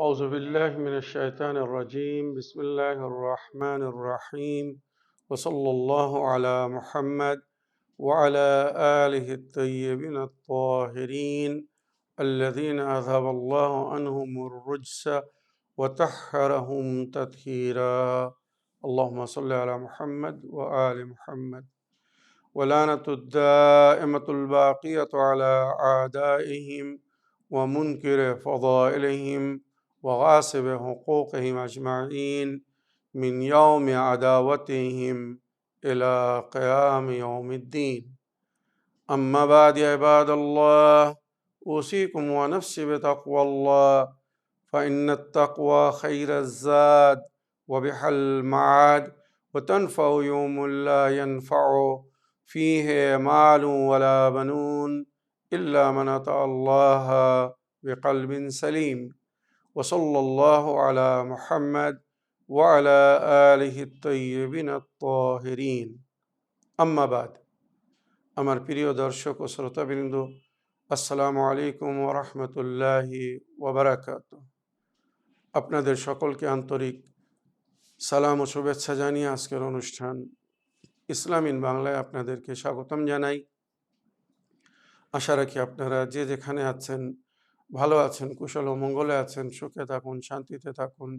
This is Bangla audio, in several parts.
أعوذ بالله من الشيطان الرجيم بسم الله الرحمن الرحيم وصلى الله على محمد وعلى آله الطيبين الطاهرين الذين أذهب الله عنهم الرجس وطهرهم تطهيرا اللهم صل على محمد وآل محمد ولعنة الدائمة الباقية على أعدائهم ومنكر فضائلهم وغاصب حقوقهم أجمعين من يوم عداوتهم إلى قيام يوم الدين أما بعد عباد الله أوصيكم ونفسي بتقوى الله فإن التقوى خير الزاد وبح المعاد وتنفع يوم لا ينفع فيه مال ولا بنون إلا من أتى الله بقلب سليم وصلى الله على محمد وعلى آله الطيبين الطاهرين أما بعد আমার প্রিয় দর্শক ও শ্রোতাবৃন্দ আসসালামু আলাইকুম ওয়া রাহমাতুল্লাহি ওয়া বারাকাতুহু। আপনাদের সকলকে আন্তরিক সালাম ও শুভেচ্ছা জানিয়ে আজকের অনুষ্ঠান ইসলাম ইন বাংলায় আপনাদেরকে স্বাগতম জানাই। আশা রাখি আপনারা যে যেখানে আছেন ভালো আছেন, কুশল ও মঙ্গলে আছেন, সুখে থাকুন, শান্তিতে থাকুন,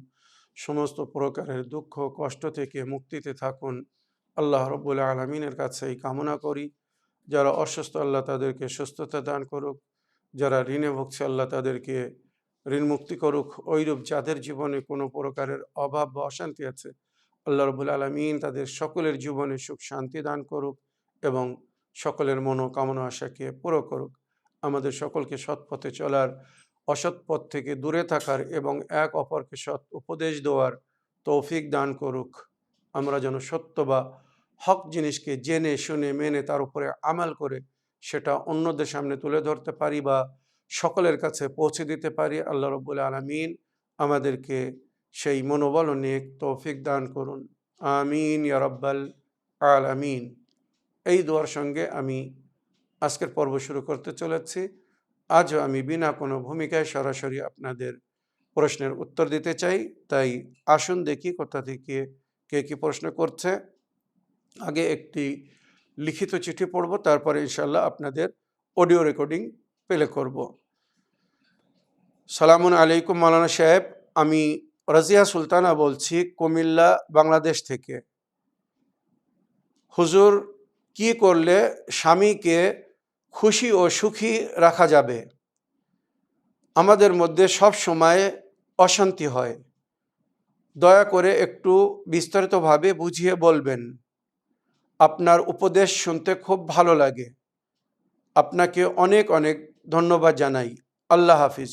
সমস্ত প্রকারের দুঃখ কষ্ট থেকে মুক্তিতে থাকুন। আল্লাহ রাব্বুল আলামিনের কাছে এই কামনা করি। যারা অসুস্থ আল্লাহ তাদেরকে সুস্থতা দান করুক, যারা ঋণে ভুগছে আল্লাহ তাদেরকে ঋণ মুক্তি করুক। ওইরূপ যাদের জীবনে কোনো প্রকারের অভাব বা অশান্তি আছে আল্লাহ রাব্বুল আলামিন তাদের সকলের জীবনে সুখ শান্তি দান করুক এবং সকলের মনোকামনা আশাকে পুরো করুক। আমাদের সকলকে সৎ পথে চলার, অসৎ পথ থেকে দূরে থাকার এবং এক অপরকে সৎ উপদেশ দেওয়ার তৌফিক দান করুক। আমরা যেন সত্য বা হক জিনিসকে জেনে শুনে মেনে তার উপরে আমাল করে সেটা অন্যদের সামনে তুলে ধরতে পারি বা সকলের কাছে পৌঁছে দিতে পারি। আল্লাহ রাব্বুল আলামিন আমাদেরকে সেই মনোবল ও নেক তৌফিক দান করুন। আমিন ইয়া রাব্বাল আলামিন। এই দোয়ার সঙ্গে আমি আজকের পর্ব শুরু করতে চলেছি। আজও আমি বিনা কোনো ভূমিকায় সরাসরি আপনাদের প্রশ্নের উত্তর দিতে চাই। তাই আসুন দেখি কোথা থেকে কে কী প্রশ্ন করছে। আগে একটি লিখিত চিঠি পড়ব, তারপরে ইনশাল্লাহ আপনাদের অডিও রেকর্ডিং প্লে করব। সালামুন আলাইকুম মাওলানা সাহেব, আমি রাজিয়া সুলতানা বলছি কুমিল্লা, বাংলাদেশ থেকে। হুজুর, কি করলে স্বামীকে খুশি ও সুখী রাখা যাবে? আমাদের মধ্যে সব সময় অশান্তি হয়, দয়া করে একটু বিস্তারিতভাবে বুঝিয়ে বলবেন। আপনার উপদেশ শুনতে খুব ভালো লাগে। আপনাকে অনেক অনেক ধন্যবাদ জানাই। আল্লাহ হাফিজ।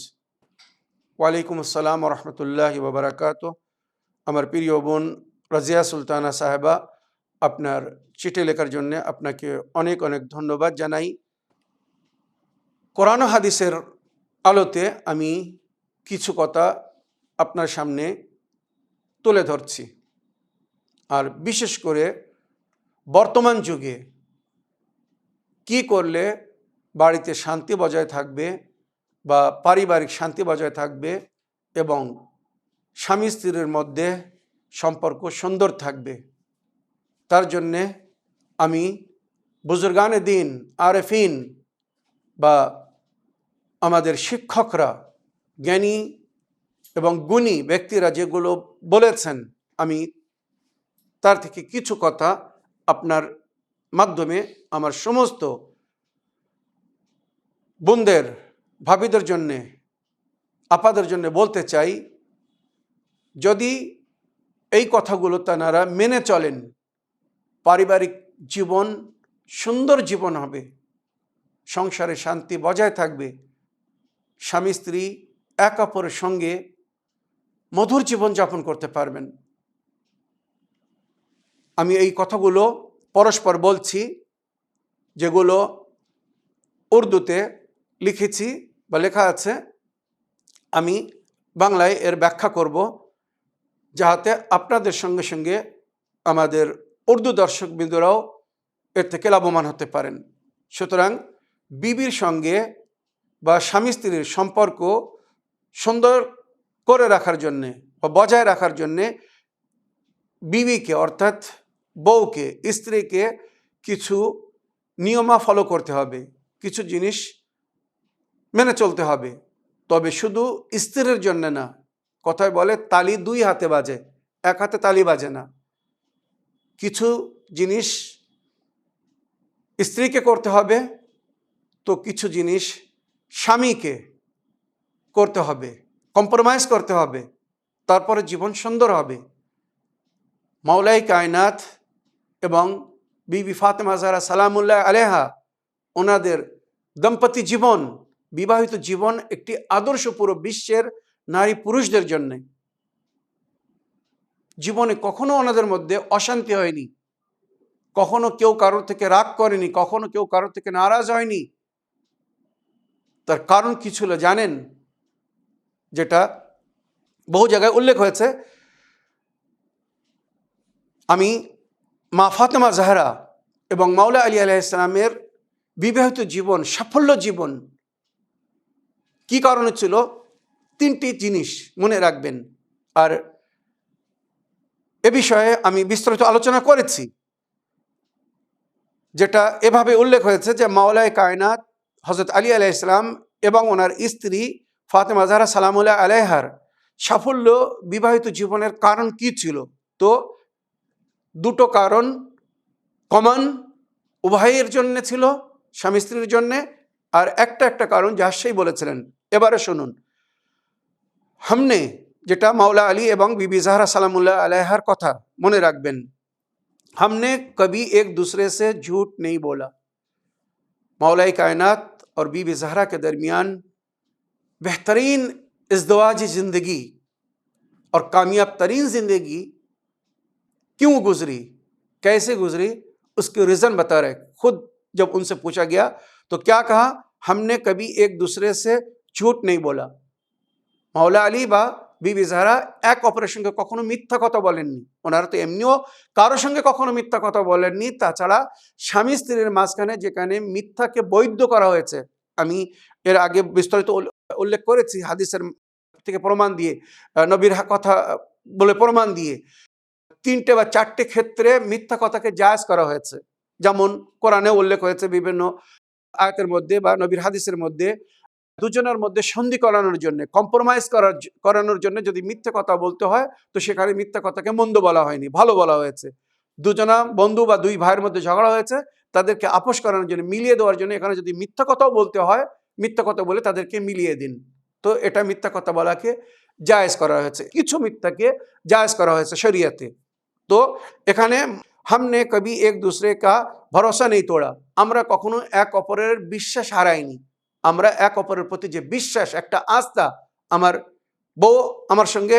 ওয়ালাইকুম আসসালাম ওয়া রাহমাতুল্লাহি ওয়া বারাকাতুহু। আমার প্রিয় বোন রাজিয়া সুলতানা সাহেবা, আপনার চিঠি লেখার জন্য আপনাকে অনেক অনেক ধন্যবাদ জানাই। কোরআন ও হাদিসের আলোতে আমি কিছু কথা আপনার সামনে তুলে ধরছি। আর বিশেষ করে বর্তমান যুগে কি করলে বাড়িতে শান্তি বজায় থাকবে বা পারিবারিক শান্তি বজায় থাকবে এবং স্বামী স্ত্রীর মধ্যে সম্পর্ক সুন্দর থাকবে, তার জন্যে আমি বুজুর্গানে দিন, আরেফিন বা আমাদের শিক্ষকরা, জ্ঞানী এবং গুণী ব্যক্তিরা যেগুলো বলেছেন, আমি তার থেকে কিছু কথা আপনার মাধ্যমে আমার সমস্ত বোনদের, ভাবিদের জন্যে, আপাদের জন্য বলতে চাই। যদি এই কথাগুলো তারা মেনে চলেন, পারিবারিক জীবন সুন্দর জীবন হবে, সংসারে শান্তি বজায় থাকবে, স্বামী স্ত্রী এক অপরের সঙ্গে মধুর জীবন যাপন করতে পারবেন। আমি এই কথাগুলো পরস্পর বলছি, যেগুলো উর্দুতে লিখেছি বা লেখা আছে, আমি বাংলায় এর ব্যাখ্যা করব, যাতে আপনাদের সঙ্গে সঙ্গে আমাদের উর্দু দর্শকবৃন্দরাও এর থেকে লাভবান হতে পারেন। সুতরাং বিবির সঙ্গে বা স্বামী স্ত্রীর সম্পর্ক সুন্দর করে রাখার জন্যে বা বজায় রাখার জন্যে বিবিকে অর্থাৎ বউকে, স্ত্রীকে কিছু নিয়মা ফলো করতে হবে, কিছু জিনিস মেনে চলতে হবে। তবে শুধু স্ত্রীর জন্য না, কথায় বলে তালি দুই হাতে বাজে, এক হাতে তালি বাজে না। কিছু জিনিস স্ত্রীকে করতে হবে, তো কিছু জিনিস স্বামীকে করতে হবে, কম্প্রোমাইজ করতে হবে, তারপরে জীবন সুন্দর হবে। মাওলাই কায়নাত এবং বিবি ফাতেমা জাহরা সালামুল্লাহ আলাইহা, ওনাদের দম্পতি জীবন, বিবাহিত জীবন একটি আদর্শ পুরো বিশ্বের নারী পুরুষদের জন্য। জীবনে কখনো ওনাদের মধ্যে অশান্তি হয়নি, কখনো কেউ কারোর থেকে রাগ করেনি, কখনো কেউ কারোর থেকে নারাজ হয়নি। তার কারণ কি ছিল জানেন? যেটা বহু জায়গায় উল্লেখ হয়েছে। আমি মা ফাতেমা জাহরা এবং মাওলা আলী আলাইহিস সালামের বিবাহিত জীবন, সাফল্য জীবন কি কারণে ছিল, তিনটি জিনিস মনে রাখবেন। আর এ বিষয়ে আমি বিস্তারিত আলোচনা করেছি, যেটা এভাবে উল্লেখ হয়েছে যে মাওলায়ে কায়নাত হযরত আলী আলাইহিস সালাম এবং ওনার স্ত্রী ফাতেমা জাহরা সালামুল্লাহ আলাইহার সাফল্য বিবাহিত জীবনের কারণ কি ছিল। তো দুটো কারণ কমন উভয়ের জন্য ছিল, স্বামী স্ত্রীর জন্যে, আর একটা কারণ যা সেই বলেছিলেন। এবারে শুনুন। हमने, যেটা মাওলা আলী এবং বিবি জাহরা সালামুল্লাহ আলাইহার কথা মনে রাখবেন, हमने कभी एक दूसरे से झूठ नहीं बोला। मौलाए कायनात और बीबी ज़हरा के दरमियान बेहतरीन इज़्दवाजी ज़िंदगी और कामयाब तरीन ज़िंदगी क्यों गुजरी, कैसे गुजरी, उसके रीज़न बता रहे। खुद जब उनसे पूछा गया तो क्या कहा, हमने कभी एक दूसरे से झूठ नहीं बोला। মাওলা আলী বা বিবি জাহরা এক অপরের সঙ্গে কখনো মিথ্যা কথা বলেননি। ওনারা তো এমনিও কারোর সঙ্গে কখনো মিথ্যা কথা বলেননি। তাছাড়া স্বামী স্ত্রীর মাঝখানে যেখানে মিথ্যাকে বৈধ করা হয়েছে, আমি এর আগে বিস্তারিত উল্লেখ করেছি হাদিসের থেকে প্রমাণ দিয়ে, নবীর কথা বলে প্রমাণ দিয়ে, 3টে বা 4টে ক্ষেত্রে মিথ্যা কথাকে জায়েজ করা হয়েছে। যেমন কোরআনে উল্লেখ হয়েছে বিভিন্ন আয়াতের মধ্যে বা নবীর হাদিসের মধ্যে, দুজনের মধ্যে সন্ধি করানোর জন্য, কম্প্রোমাইজ করানোর জন্য যদি মিথ্যে কথা বলতে হয়, তো সেখানে মিথ্যা কথাকে মন্দ বলা হয়নি, ভালো বলা হয়েছে। দুজনা বন্ধু বা দুই ভাইয়ের মধ্যে ঝগড়া হয়েছে, তাদেরকে আপোষ করানোর জন্য, মিলিয়ে দেওয়ার জন্য এখানে যদি মিথ্যা কথাও বলতে হয়, মিথ্যা কথা বলে তাদেরকে মিলিয়ে দিন। তো এটা মিথ্যা কথা বলাকে জায়েজ করা হয়েছে, কিছু মিথ্যাকে জায়েজ করা হয়েছে শরিয়াতে। তো এখানে हमने कभी एक दूसरे का भरोसा नहीं तोड़ा, আমরা কখনো এক অপরের বিশ্বাস হারাইনি। আমরা এক অপরের প্রতি যে বিশ্বাস, একটা আস্থা, আমার বউ আমার সঙ্গে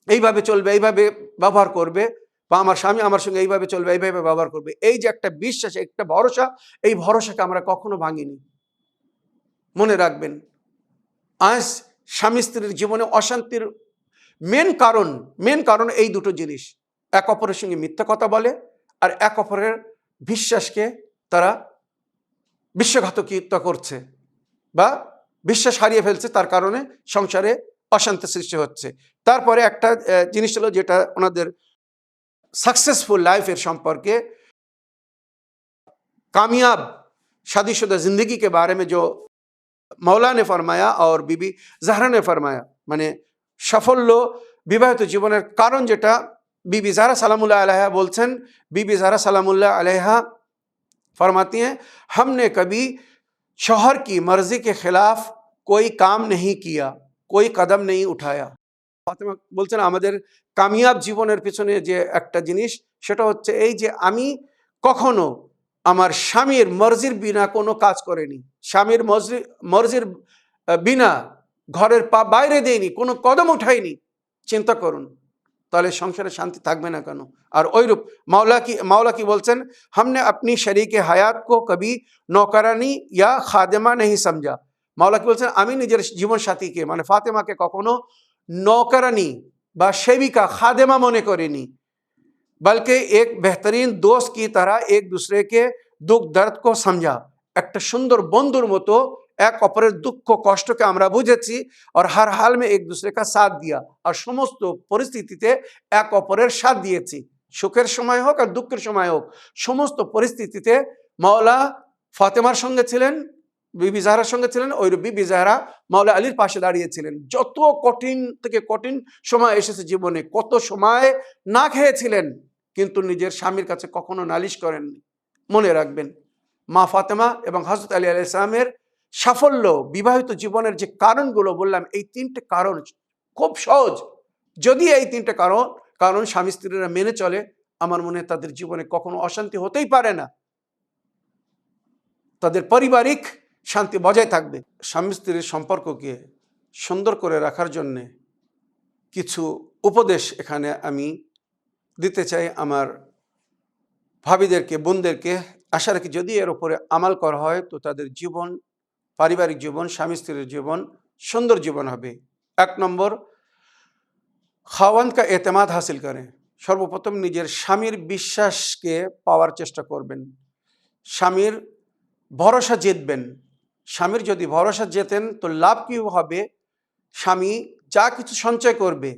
এইভাবে চলবে, এইভাবে ব্যবহার করবে, বা আমার স্বামী আমার সঙ্গে এইভাবে চলবে, এইভাবে ব্যবহার করবে, এই যে একটা বিশ্বাস, একটা ভরসা, এই ভরসাকে আমরা কখনো ভাঙিনি। মনে রাখবেন, আজ স্বামী স্ত্রীর জীবনে অশান্তির মেন কারণ এই দুটো জিনিস। এক অপরের সঙ্গে মিথ্যা কথা বলে, আর এক অপরের বিশ্বাসকে তারা বিশ্বাসঘাতকতা করছে বা বিশ্বাস হারিয়ে ফেলছে, তার কারণে সংসারে অশান্তি সৃষ্টি হচ্ছে। তারপরে একটা জিনিস হলো যেটা ওনাদের सक्सेसफुल लाइफ সম্পর্কে, कामयाब शादीशुदा जिंदगी के बारे में जो मौला ने फरमाया और बीबी ज़हरा ने फरमाया, माने সাফল্য বিবাহিত জীবনের কারণ যেটা बीबी ज़हरा सलामुल्लाह अलैहा बोलছেন, बीबी ज़हरा सलामुल्लाह अलैहा फरमाती हैं, हमने कभी शौहर की मर्जी के खिलाफ कोई काम नहीं किया, कोई कदम नहीं उठाया। ফাতেমা বলছেন, আমাদের কামিয়াব জীবনের পিছনে যে একটা জিনিস, সেটা হচ্ছে এই যে আমি কখনো আমার স্বামীর মর্জির বিনা কোনো কাজ করিনি, স্বামীর মর্জির বিনা ঘরের পা বাইরে দেইনি, কোনো কদম উঠাইনি। চিন্তা করুন, তাহলে সংসারে শান্তি থাকবে না কেন? আর ওইরূপ মাওলা কি বলছেন, हमने अपनी शरीक हयात को कभी नौकरानी या खादिमा नहीं समझा। মাওলা কি বলছেন, আমি নিজের জীবন সাথীকে মানে ফাতেমাকে কখনো नौकरानी বা সেবিকা, খাদেমা মনে করিনি, बल्कि एक बेहतरीन दोस्त की तरह एक दूसरे के दुख दर्द को समझा। একটা সুন্দর বন্ধুর মতো এক অপরের দুঃখ কষ্টকে আমরা বুঝেছি, আর हर हाल में एक दूसरे का साथ दिया, আর সমস্ত পরিস্থিতিতে এক অপরের সাথ দিয়েছি। সুখের সময় হোক আর দুঃখের সময় হোক, সমস্ত পরিস্থিতিতে মাওলা ফাতেমার সঙ্গে ছিলেন, বিবি জাহরার সঙ্গে ছিলেন, ওই বিবি জাহরা মাওলা আলীর পাশে দাঁড়িয়েছিলেন। যত কঠিন থেকে কঠিন সময় এসেছে জীবনে, কত সময় না খেয়েছিলেন, কিন্তু নিজের স্বামীর কাছে কখনো নালিশ করেননি। মনে রাখবেন, মা ফাতেমা এবং হযরত আলী আলাইহিস সালামের সাফল্য, বিবাহিত জীবনের যে কারণগুলো বললাম, এই তিনটে কারণ খুব সহজ। যদি এই তিনটে কারণ স্বামী স্ত্রীরা মেনে চলে, আমার মনে হয় তাদের জীবনে কখনো অশান্তি হতেই পারে না, তাদের পারিবারিক শান্তি বজায় থাকবে। স্বামী স্ত্রীর সম্পর্ককে সুন্দর করে রাখার জন্যে কিছু উপদেশ এখানে আমি দিতে চাই আমার ভাবিদেরকে, বোনদেরকে। আশা রাখি যদি এর উপরে আমাল করা হয় তো তাদের জীবন, পারিবারিক জীবন, স্বামী স্ত্রীর জীবন সুন্দর জীবন হবে। 1 নম্বর, খাওয়ান কা এতেমাদ হাসিল করে। সর্বপ্রথম নিজের স্বামীর বিশ্বাসকে পাওয়ার চেষ্টা করবেন, স্বামীর ভরসা জিতবেন। স্বামীর যদি ভরসা জেতেন তো লাভ কি হবে, স্বামী যা কিছু সঞ্চয় করবে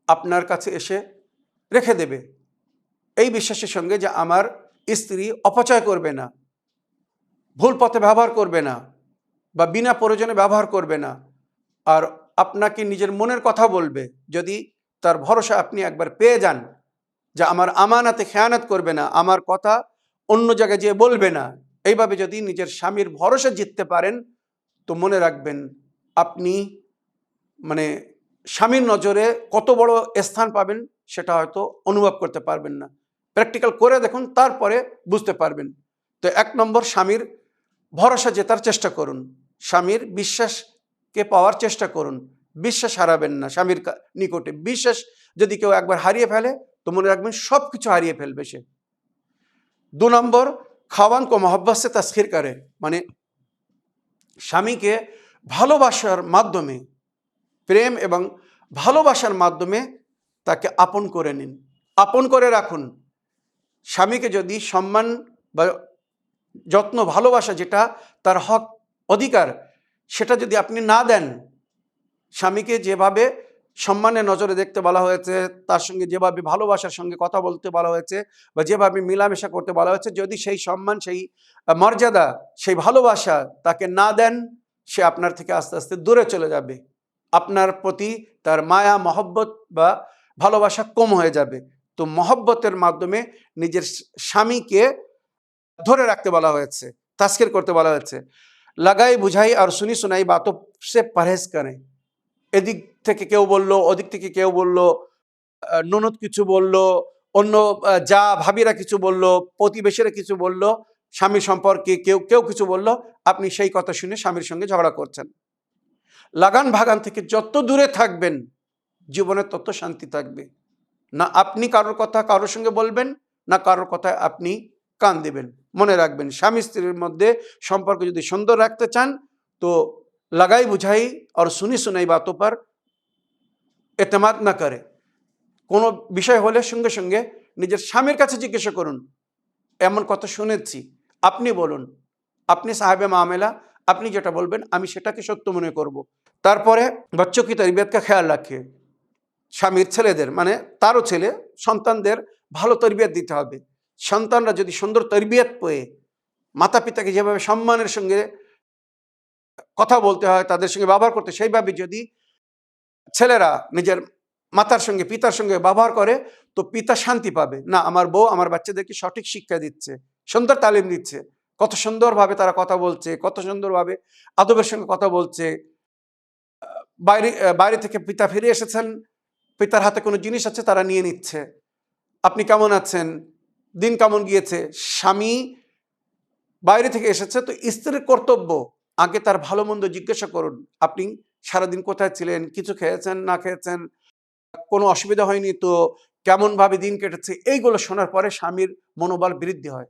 আপনার কাছে এসে রেখে দেবে, এই বিশ্বাসের সঙ্গে যে আমার স্ত্রী অপচয় করবে না, ভুল পথে ব্যবহার করবে না, বা বিনা প্রয়োজনে ব্যবহার করবে না, আর আপনাকে নিজের মনের কথা বলবে। যদি তার ভরসা আপনি একবার পেয়ে যান যে আমার আমানাতে খেয়ানত করবে না, আমার কথা অন্য জায়গায় যেয়ে বলবে না, এইভাবে যদি নিজের স্বামীর ভরসা জিততে পারেন তো মনে রাখবেন আপনি মানে স্বামীর নজরে কত বড় স্থান পাবেন সেটা হয়তো অনুভব করতে পারবেন না। প্র্যাকটিক্যাল করে দেখুন, তারপরে বুঝতে পারবেন। তো 1 নম্বর, স্বামীর ভরসা জেতার চেষ্টা করুন, স্বামীর বিশ্বাসকে পাওয়ার চেষ্টা করুন। বিশ্বাস হারাবেন না স্বামীর নিকটে। বিশ্বাস যদি কেউ একবার হারিয়ে ফেলে তো মনে রাখবেন সব কিছু হারিয়ে ফেলবে সে। 2 নম্বর, খাওয়ান কো মোহব্বত সে তসখির করে, মানে স্বামীকে ভালোবাসার মাধ্যমে, প্রেম এবং ভালোবাসার মাধ্যমে তাকে আপন করে নিন, আপন করে রাখুন। স্বামীকে যদি সম্মান বা যত্ন, ভালোবাসা যেটা তার হক অধিকার, সেটা যদি আপনি না দেন, স্বামীকে যেভাবে সম্মানের নজরে দেখতে বলা হয়েছে, তার সঙ্গে যেভাবে ভালোবাসার সঙ্গে কথা বলতে বলা হয়েছে, বা যেভাবে মেলামেশা করতে বলা হয়েছে, যদি সেই সম্মান, সেই মর্যাদা, সেই ভালোবাসা তাকে না দেন, সে আপনার থেকে আস্তে আস্তে দূরে চলে যাবে। আপনার প্রতি তার মায়া, মহব্বত বা ভালোবাসা কম হয়ে যাবে। তো মহব্বতের মাধ্যমে নিজের স্বামীকে ধরে রাখতে বলা হয়েছে, তাস্কির করতে বলা হয়েছে। লাগাই বুঝাই আর শুনি শোনাই বাতো সে পরহেজ করে। এদিক থেকে কেউ বললো, ওদিক থেকে কেউ বললো, ননদ কিছু বললো, অন্য যা ভাবিরা কিছু বললো, প্রতিবেশীরা কিছু বললো, স্বামীর সম্পর্কে কেউ কিছু বললো, আপনি সেই কথা শুনে স্বামীর সঙ্গে ঝগড়া করছেন। লাগান ভাগান থেকে যত দূরে থাকবেন জীবনে তত শান্তি থাকবে। না আপনি কারোর কথা কারোর সঙ্গে বলবেন, না কারোর কথায় আপনি কান দেবেন। মনে রাখবেন, স্বামী স্ত্রীর মধ্যে সম্পর্ক যদি সুন্দর রাখতে চান তো লাগাই বুঝাই আর শুনি শুনাই বাতোं पर এতেমাদ না করে। কোনো বিষয় হলে সঙ্গে সঙ্গে নিজের স্বামীর কাছে জিজ্ঞাসা করুন, এমন কথা শুনেছি, আপনি বলুন, আপনি সাহেবে মামেলা, আপনি যেটা বলবেন আমি সেটাকে সত্য মনে করব। তারপরে বাচ্চোं की तरबियत का ख्याल रखे। স্বামীর ছেলেদের, মানে তারও ছেলে সন্তানদের ভালো তরবিয়ত দিতে হবে। সন্তানরা যদি সুন্দর তরবিয়ত পেয়ে, মাতা পিতাকে যেভাবে সম্মানের সঙ্গে কথা বলতে হয়, তাদের সঙ্গে ব্যবহার করতে, সেইভাবে যদি ছেলেরা নিজের মাতার সঙ্গে, পিতার সঙ্গে ব্যবহার করে তো পিতা শান্তি পাবে। না, আমার বউ আমার বাচ্চাদেরকে সঠিক শিক্ষা দিচ্ছে, সুন্দর তালিম দিচ্ছে, কত সুন্দরভাবে তারা কথা বলছে, কত সুন্দরভাবে আদবের সঙ্গে কথা বলছে। বাইরে থেকে পিতা ফিরে এসেছেন, পিতার হাতে কোনো জিনিস আছে, তারা নিয়ে নিচ্ছে, আপনি কেমন আছেন, দিন কেমন গিয়েছে। স্বামী বাইরে থেকে এসেছে তো স্ত্রীর কর্তব্য আগে তার ভালো মন্দ জিজ্ঞাসা করুন। আপনি সারাদিন কোথায় ছিলেন, কিছু খেয়েছেন না খেয়েছেন, কোনো অসুবিধা হয়নি তো, কেমনভাবে দিন কেটেছে, এইগুলো শোনার পরে স্বামীর মনোবল বৃদ্ধি হয়,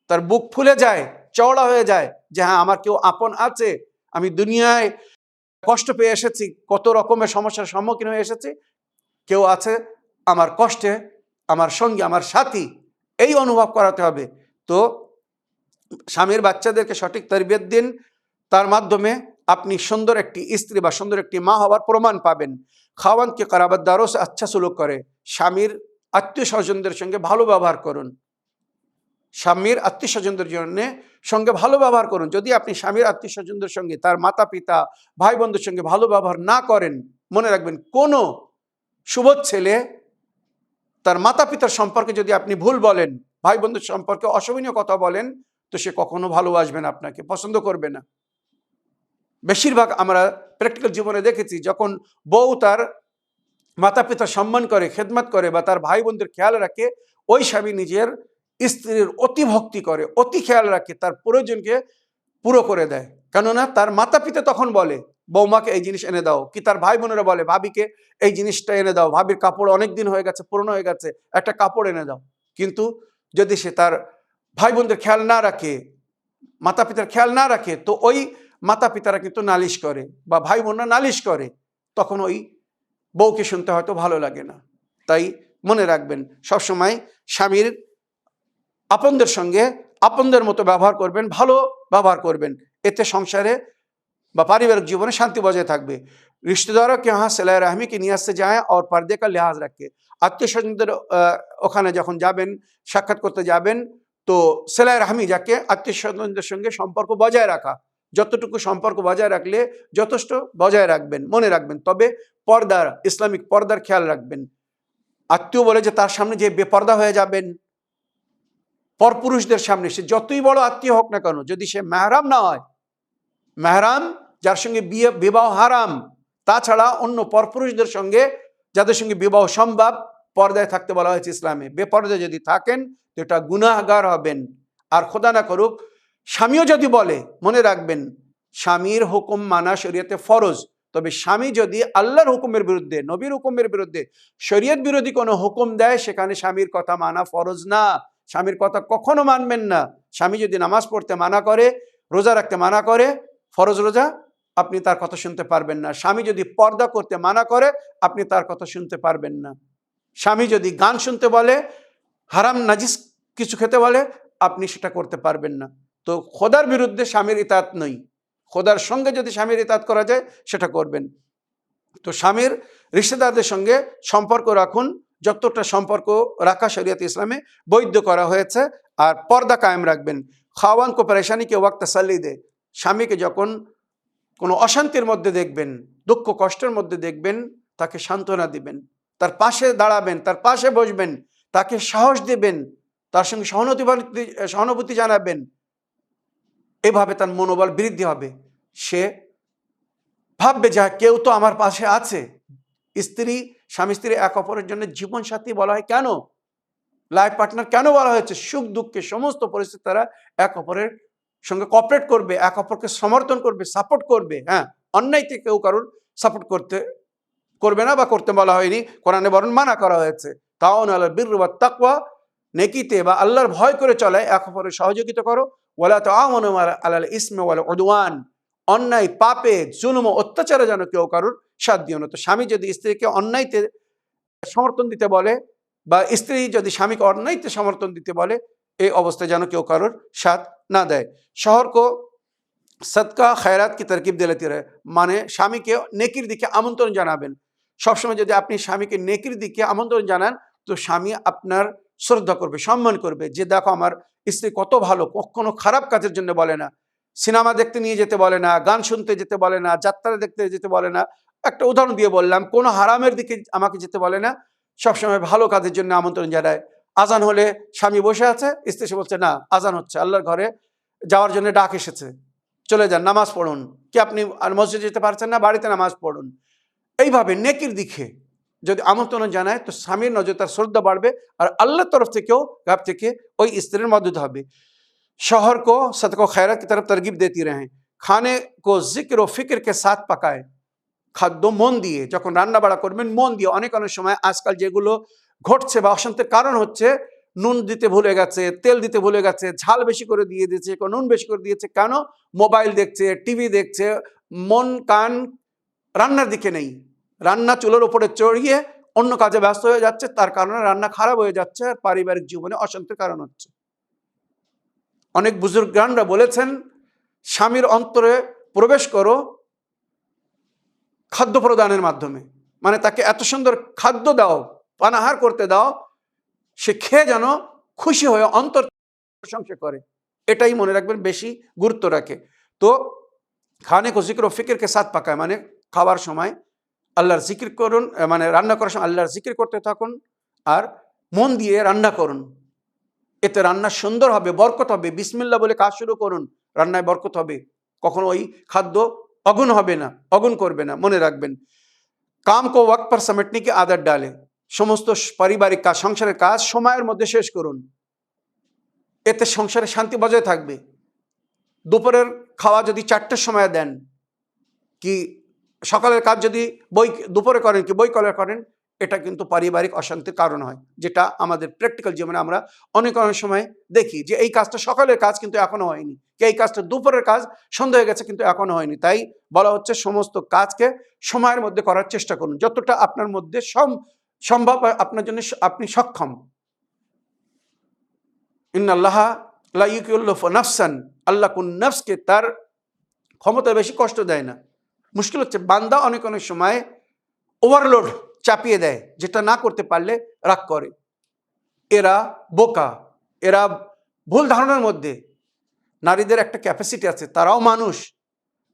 তার বুক ফুলে যায়, চওড়া হয়ে যায় যে হ্যাঁ আমার কেউ আপন আছে, আমি দুনিয়ায় কষ্ট পেয়ে এসেছি, কত রকমের সমস্যার সম্মুখীন হয়ে এসেছি, কেউ আছে আমার কষ্টে, আমার সঙ্গী, আমার সাথী, এই অনুভব করাতে হবে। তো স্বামীর বাচ্চাদেরকে সঠিক তরবিয়ত দিন, তার মাধ্যমে আপনি সুন্দর একটি স্ত্রী বা সুন্দর একটি মা হওয়ার প্রমাণ পাবেন। খাওয়ান কে কারাবাতদারও সে আচ্ছা সুলুক করে, স্বামীর আত্মীয় স্বজনদের সঙ্গে ভালো ব্যবহার করুন। স্বামীর আত্মীয় স্বজনদের জন্য সঙ্গে ভালো ব্যবহার করুন। যদি আপনি স্বামীর আত্মীয় স্বজনদের সঙ্গে, তার মাতা পিতা ভাই বোনদের সঙ্গে ভালো ব্যবহার না করেন, মনে রাখবেন কোনো শুভ ছেলে তার মাতা পিতার সম্পর্কে যদি আপনি ভুল বলেন, ভাই বোনদের সম্পর্কে অশোভনীয় কথা বলেন, তো সে কখনো ভালোবাসবে না, আপনাকে পছন্দ করবে না। বেশিরভাগ আমরা প্র্যাকটিক্যাল জীবনে দেখেছি, যখন বউ তার মাতা পিতার সম্মান করে, খেদমত করে বা তার ভাই বোনদের খেয়াল রাখে, ওই স্বামী নিজের স্ত্রীর অতি ভক্তি করে, অতি খেয়াল রাখে, তার প্রয়োজনকে পুরো করে দেয়। কেননা তার মাতা পিতা তখন বলে বৌমাকে এই জিনিস এনে দাও, কি তার ভাই বোনেরা বলে ভাবিকে এই জিনিসটা এনে দাও, ভাবির কাপড় অনেক দিন হয়ে গেছে, পুরনো হয়ে গেছে, একটা কাপড় এনে দাও। কিন্তু যদি সে তার ভাই বোনদের খেয়াল না রাখে, মাতা পিতার খেয়াল না রাখে, তো ওই মাতা পিতারা কিন্তু নালিশ করে বা ভাই বোনরা নালিশ করে, তখন ওই বউকে শুনতে হয়তো ভালো লাগে না। তাই মনে রাখবেন, সবসময় স্বামীর আপনদের সঙ্গে আপনদের মতো ব্যবহার করবেন, ভালো ব্যবহার করবেন, এতে সংসারে বা পারিবারিক জীবনে শান্তি বজায় থাকবে। रिश्तेदारों के यहाँ सिला रहमी की नियत से जाएं और पर्दे का लिहाज रखें। আত্মীয় স্বজনদের ওখানে যখন যাবেন, সাক্ষাৎ করতে যাবেন, তো সেলাই রাহমি যাকে আত্মীয় স্বজনদের সঙ্গে সম্পর্ক বজায় রাখা, যতটুকু সম্পর্ক বজায় রাখলে যথেষ্ট বজায় রাখবেন, মনে রাখবেন। তবে পর্দার, ইসলামিক পর্দার খেয়াল রাখবেন। আত্মীয় বলে যে তার সামনে যে বেপর্দা হয়ে যাবেন, পরপুরুষদের সামনে, সে যতই বড় আত্মীয় হোক না কেন, যদি সে মেহরাম না হয়, মেহরাম যার সঙ্গে বিবাহ হারাম, তাছাড়া অন্য পরপুরুষদের সঙ্গে যাদের সঙ্গে বিবাহ সম্ভব, পর্দায় থাকতে বলা হয়েছে ইসলামে। বেপর্দায় যদি থাকেন তো এটা গুনাহগার হবেন। আর খোদা না করুক স্বামীও যদি বলে, মনে রাখবেন স্বামীর হুকুম মানা শরীয়তে ফরজ, তবে স্বামী যদি আল্লাহর হুকুমের বিরুদ্ধে, নবীর হুকুমের বিরুদ্ধে, শরীয়ত বিরোধী কোনো হুকুম দেয়, সেখানে স্বামীর কথা মানা ফরজ না। স্বামীর কথা কখনো মানবেন না। স্বামী যদি নামাজ পড়তে মানা করে, রোজা রাখতে মানা করে, ফরজ রোজা, আপনি তার কথা শুনতে পারবেন না। স্বামী যদি পর্দা করতে মানা করে, আপনি তার কথা শুনতে পারবেন না। স্বামী যদি গান শুনতে বলে, হারাম নাজিস কিছু খেতে বলে, আপনি সেটা করতে পারবেন না। তো খোদার বিরুদ্ধে স্বামীর ইতাত নই, খোদার সঙ্গে যদি স্বামীর ইতাত করা যায় সেটা করবেন। তো স্বামীর রিশতেদারদের সঙ্গে সম্পর্ক রাখুন, যতটা সম্পর্ক রাখা শরীয়ত ইসলামে বৈধ করা হয়েছে। আর পর্দা কায়েম রাখবেন। খাওয়ান কো পরেশানিকে ওয়াক্ত তাসাল্লি দে, স্বামীকে যখন কোনো অশান্তির মধ্যে দেখবেন, দুঃখ কষ্টের মধ্যে দেখবেন, তাকে সান্ত্বনা দিবেন, তার পাশে দাঁড়াবেন, তার পাশে বসবেন, তাকে সাহস দেবেন, তার সঙ্গে সহানুভূতি জানাবেন। এভাবে তার মনোবল বৃদ্ধি হবে। সে ভাববে যে কেউ তো আমার পাশে আছে। স্ত্রী, স্বামী স্ত্রী এক অপরের জন্য জীবন সাথী বলা হয় কেন, লাইফ পার্টনার কেন বলা হয়েছে? সুখ দুঃখে সমস্ত পরিস্থিতি তারা এক অপরের সঙ্গে কোঅপারেট করবে, এক অপরকে সমর্থন করবে, সাপোর্ট করবে। হ্যাঁ, অন্যায়তে কেউ কারোর সাপোর্ট করবে না বা করতে বলা হয়নি, কোরআনে বরং মানা করা হয়েছে। তাওয়ানু আলাল বিররি ওয়াত তাকওয়া, নেকিতে বা আল্লাহর ভয় করে চলায় এক অপরের সহযোগিতা করো। ওয়ালা তাআওয়ানু আলাল ইসমি ওয়াল উদওয়ান, অন্যায়, পাপে, জুলুম ও অত্যাচারে যেন কেউ কারোর সাথ দিও না। তো স্বামী যদি স্ত্রীকে অন্যায়তে সমর্থন দিতে বলে, বা স্ত্রী যদি স্বামীকে অন্যায়তে সমর্থন দিতে বলে, এই অবস্থায় যেন কেউ কারোর সাথ না দেয়। শহর কো সদকা খয়রাত কি তরকিব দিলাতে রহে, মানে স্বামীকে নেকির দিকে আমন্ত্রণ জানাবেন। সবসময় যদি আপনি স্বামীকে নেকির দিকে আমন্ত্রণ জানান, তো স্বামী আপনার শ্রদ্ধা করবে, সম্মান করবে, যে দেখো আমার স্ত্রী কত ভালো, কখনো খারাপ কাজের জন্য বলে না, সিনেমা দেখতে নিয়ে যেতে বলে না, গান শুনতে যেতে বলে না, যাত্রা দেখতে যেতে বলে না। একটা উদাহরণ দিয়ে বললাম, কোনো হারামের দিকে আমাকে যেতে বলে না, সবসময় ভালো কাজের জন্য আমন্ত্রণ জানায়। আজান হলে স্বামী বসে আছে, স্ত্রী সে বলছে না আজান হচ্ছে, আল্লাহর ঘরে যাওয়ার জন্য ডাক এসেছে, চলে যান, নামাজ পড়ুন। কি আপনি আর মসজিদে যেতে পারছেন না, বাড়িতে নামাজ পড়ুন। এইভাবে নেকির দিকে যদি আমন্ত্রণ জানায়, তো স্বামীর নজর তার শ্রদ্ধা বাড়বে, আর আল্লাহর তরফ থেকেও গাব থেকে ওই স্ত্রীর মদদ হবে। शौहर को सदका खैरत की तरफ तरगीब देती रहें। खाने को जिक्र ও ফিকরকে সাথ পাকায়, খাদ্য মন দিয়ে যখন রান্না বাড়া করবেন, মন দিয়ে। অনেক সময় আজকাল যেগুলো ঘটছে বা অশান্তির কারণ হচ্ছে, নুন দিতে ভুলে গেছে, তেল দিতে ভুলে গেছে, ঝাল বেশি করে দিয়ে দিয়েছে, নুন বেশি করে দিয়েছে, কেন? মোবাইল দেখছে, টিভি দেখছে, মন কান রান্নার দিকে নেই, রান্না চুলোর উপরে চড়িয়ে অন্য কাজে ব্যস্ত হয়ে যাচ্ছে, তার কারণে রান্না খারাপ হয়ে যাচ্ছে, আর পারিবারিক জীবনে অশান্তির কারণ হচ্ছে। অনেক বুজুর্গানরা বলেছেন, স্বামীর অন্তরে প্রবেশ করো খাদ্য প্রদানের মাধ্যমে, মানে তাকে এত সুন্দর খাদ্য দাও, পানাহার করতে দাও, সে খেয়ে যেন খুশি হয়ে অন্তর প্রশংসা করে। এটাই মনে রাখবেন, বেশি গুরুত্ব রাখে। তো খানে কো জিক্র ও ফিকিরকে সাথ পাকায়, মানে খাওয়ার সময় আল্লাহর জিকির করুন, মানে রান্না করার সময় আল্লাহর জিকির করতে থাকুন, আর মন দিয়ে রান্না করুন। এতে রান্না সুন্দর হবে, বরকত হবে। বিসমিল্লাহ বলে কাজ শুরু করুন, রান্নায় বরকত হবে। কখনো ওই খাদ্য অগুণ হবে না, অগুণ করবে না। মনে রাখবেন, কাম কো ওয়াক্ত পর সমেটনে কি আদত ডালে, সমস্ত পারিবারিক কাজ, সংসারের কাজ সময়ের মধ্যে শেষ করুন। এতে সংসারে শান্তি বজায় থাকবে। দুপুরের খাওয়া যদি 4টের সময় দেন, কি সকালের কাজ যদি দুপুরে করেন কি বৈকালে করেন, এটা কিন্তু পারিবারিক অশান্তির কারণ হয়, যেটা আমাদের প্র্যাকটিক্যাল জীবনে আমরা অনেক সময় দেখি যে এই কাজটা সকালের কাজ কিন্তু এখনো হয়নি, এই কাজটা দুপুরের কাজ সন্ধ্যা হয়ে গেছে কিন্তু এখনো হয়নি। তাই বলা হচ্ছে সমস্ত কাজকে সময়ের মধ্যে করার চেষ্টা করুন, যতটা আপনার মধ্যে সম্ভব আপনার জন্য আপনি সক্ষম। ইন্নাল্লাহ লা ইউকাল্লিফু নাফসান, আল্লাহ কোন নফসকে তার ক্ষমতা বেশি কষ্ট দেয় না। মুশকিল হচ্ছে বান্দা অনেক সময় ওভারলোড চাপিয়ে দেয়, যেটা না করতে পারলে রাগ করে। এরা বোকা, এরা ভুল ধারণার মধ্যে। নারীদের একটা ক্যাপাসিটি আছে, তারাও মানুষ,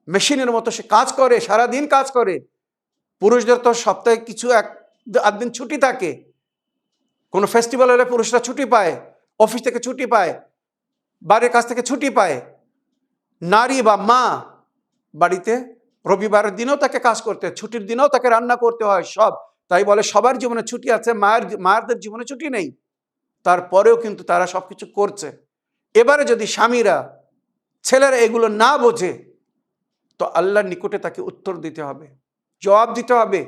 মেশিনের মতো সে কাজ করে, সারাদিন কাজ করে। পুরুষদের তো সপ্তাহে কিছু আধ দিন ছুটি থাকে, কোনো ফেস্টিভ্যাল হলে পুরুষরা ছুটি পায়, অফিস থেকে ছুটি পায়, বাড়ির কাছ থেকে ছুটি পায়। নারী বা মা বাড়িতে রবিবারের দিনেও তাকে কাজ করতে হয়, ছুটির দিনেও তাকে রান্না করতে হয়, সব। তাই বলে সবার জীবনে ছুটি আছে, মায়েরদের জীবনে ছুটি নেই, তারপরেও কিন্তু তারা সবকিছু করছে। এবারে যদি স্বামীরা, ছেলেরা এগুলো না বোঝে, তো আল্লাহর নিকটে তাকে উত্তর দিতে হবে, জবাব দিতে হবে।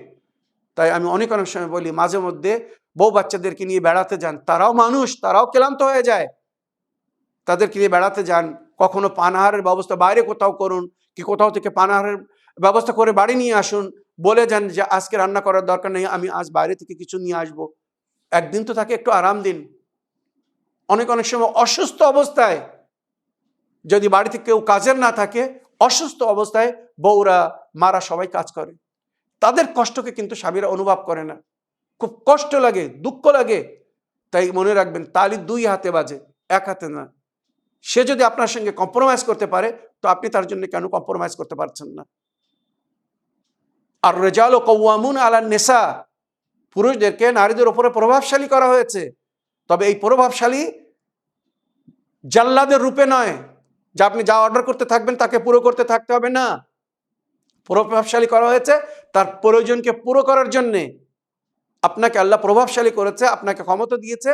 তাই আমি অনেক সময় বলি, মাঝে মধ্যে বউ বাচ্চাদেরকে নিয়ে বেড়াতে যান, তারাও মানুষ, তারাও ক্লান্ত হয়ে যায়, তাদেরকে নিয়ে বেড়াতে যান। কখনো পানাহারের ব্যবস্থা বাইরে কোথাও করুন, কি কোথাও থেকে পানাহারের ব্যবস্থা করে বাড়ি নিয়ে আসুন। বলে যান যে আজকে রান্না করার দরকার নেই, আমি আজ বাইরে থেকে কিছু নিয়ে আসবো। একদিন তো তাকে একটু আরাম দিন। অনেক সময় অসুস্থ অবস্থায়, যদি বাড়িতে কেউ কাজের না থাকে, অসুস্থ অবস্থায় বউরা, মারা সবাই কাজ করে, তাদের কষ্টকে কিন্তু স্বামীরা অনুভব করে না, খুব কষ্ট লাগে, দুঃখ লাগে। তাই মনে রাখবেন, তালি 2 হাতে বাজে, 1 হাতে না। সে যদি আপনার সঙ্গে কম্প্রোমাইজ করতে পারে, তো আপনি তার জন্য কেন কম্প্রোমাইজ করতে পারছেন না? আর রিজালু কাওয়ামুন আলান নিসা, পুরুষদেরকে নারীদের উপরে প্রভাবশালী করা হয়েছে। তবে এই প্রভাবশালী জাল্লাদের রূপে নয়, যে আপনি যা অর্ডার করতে থাকবেন তাকে পুরো করতে থাকতে হবে না। প্রভাবশালী করা হয়েছে তার প্রয়োজনকে পুরো করার জন্যে। আপনাকে আল্লাহ প্রভাবশালী করেছে, আপনাকে ক্ষমতা দিয়েছে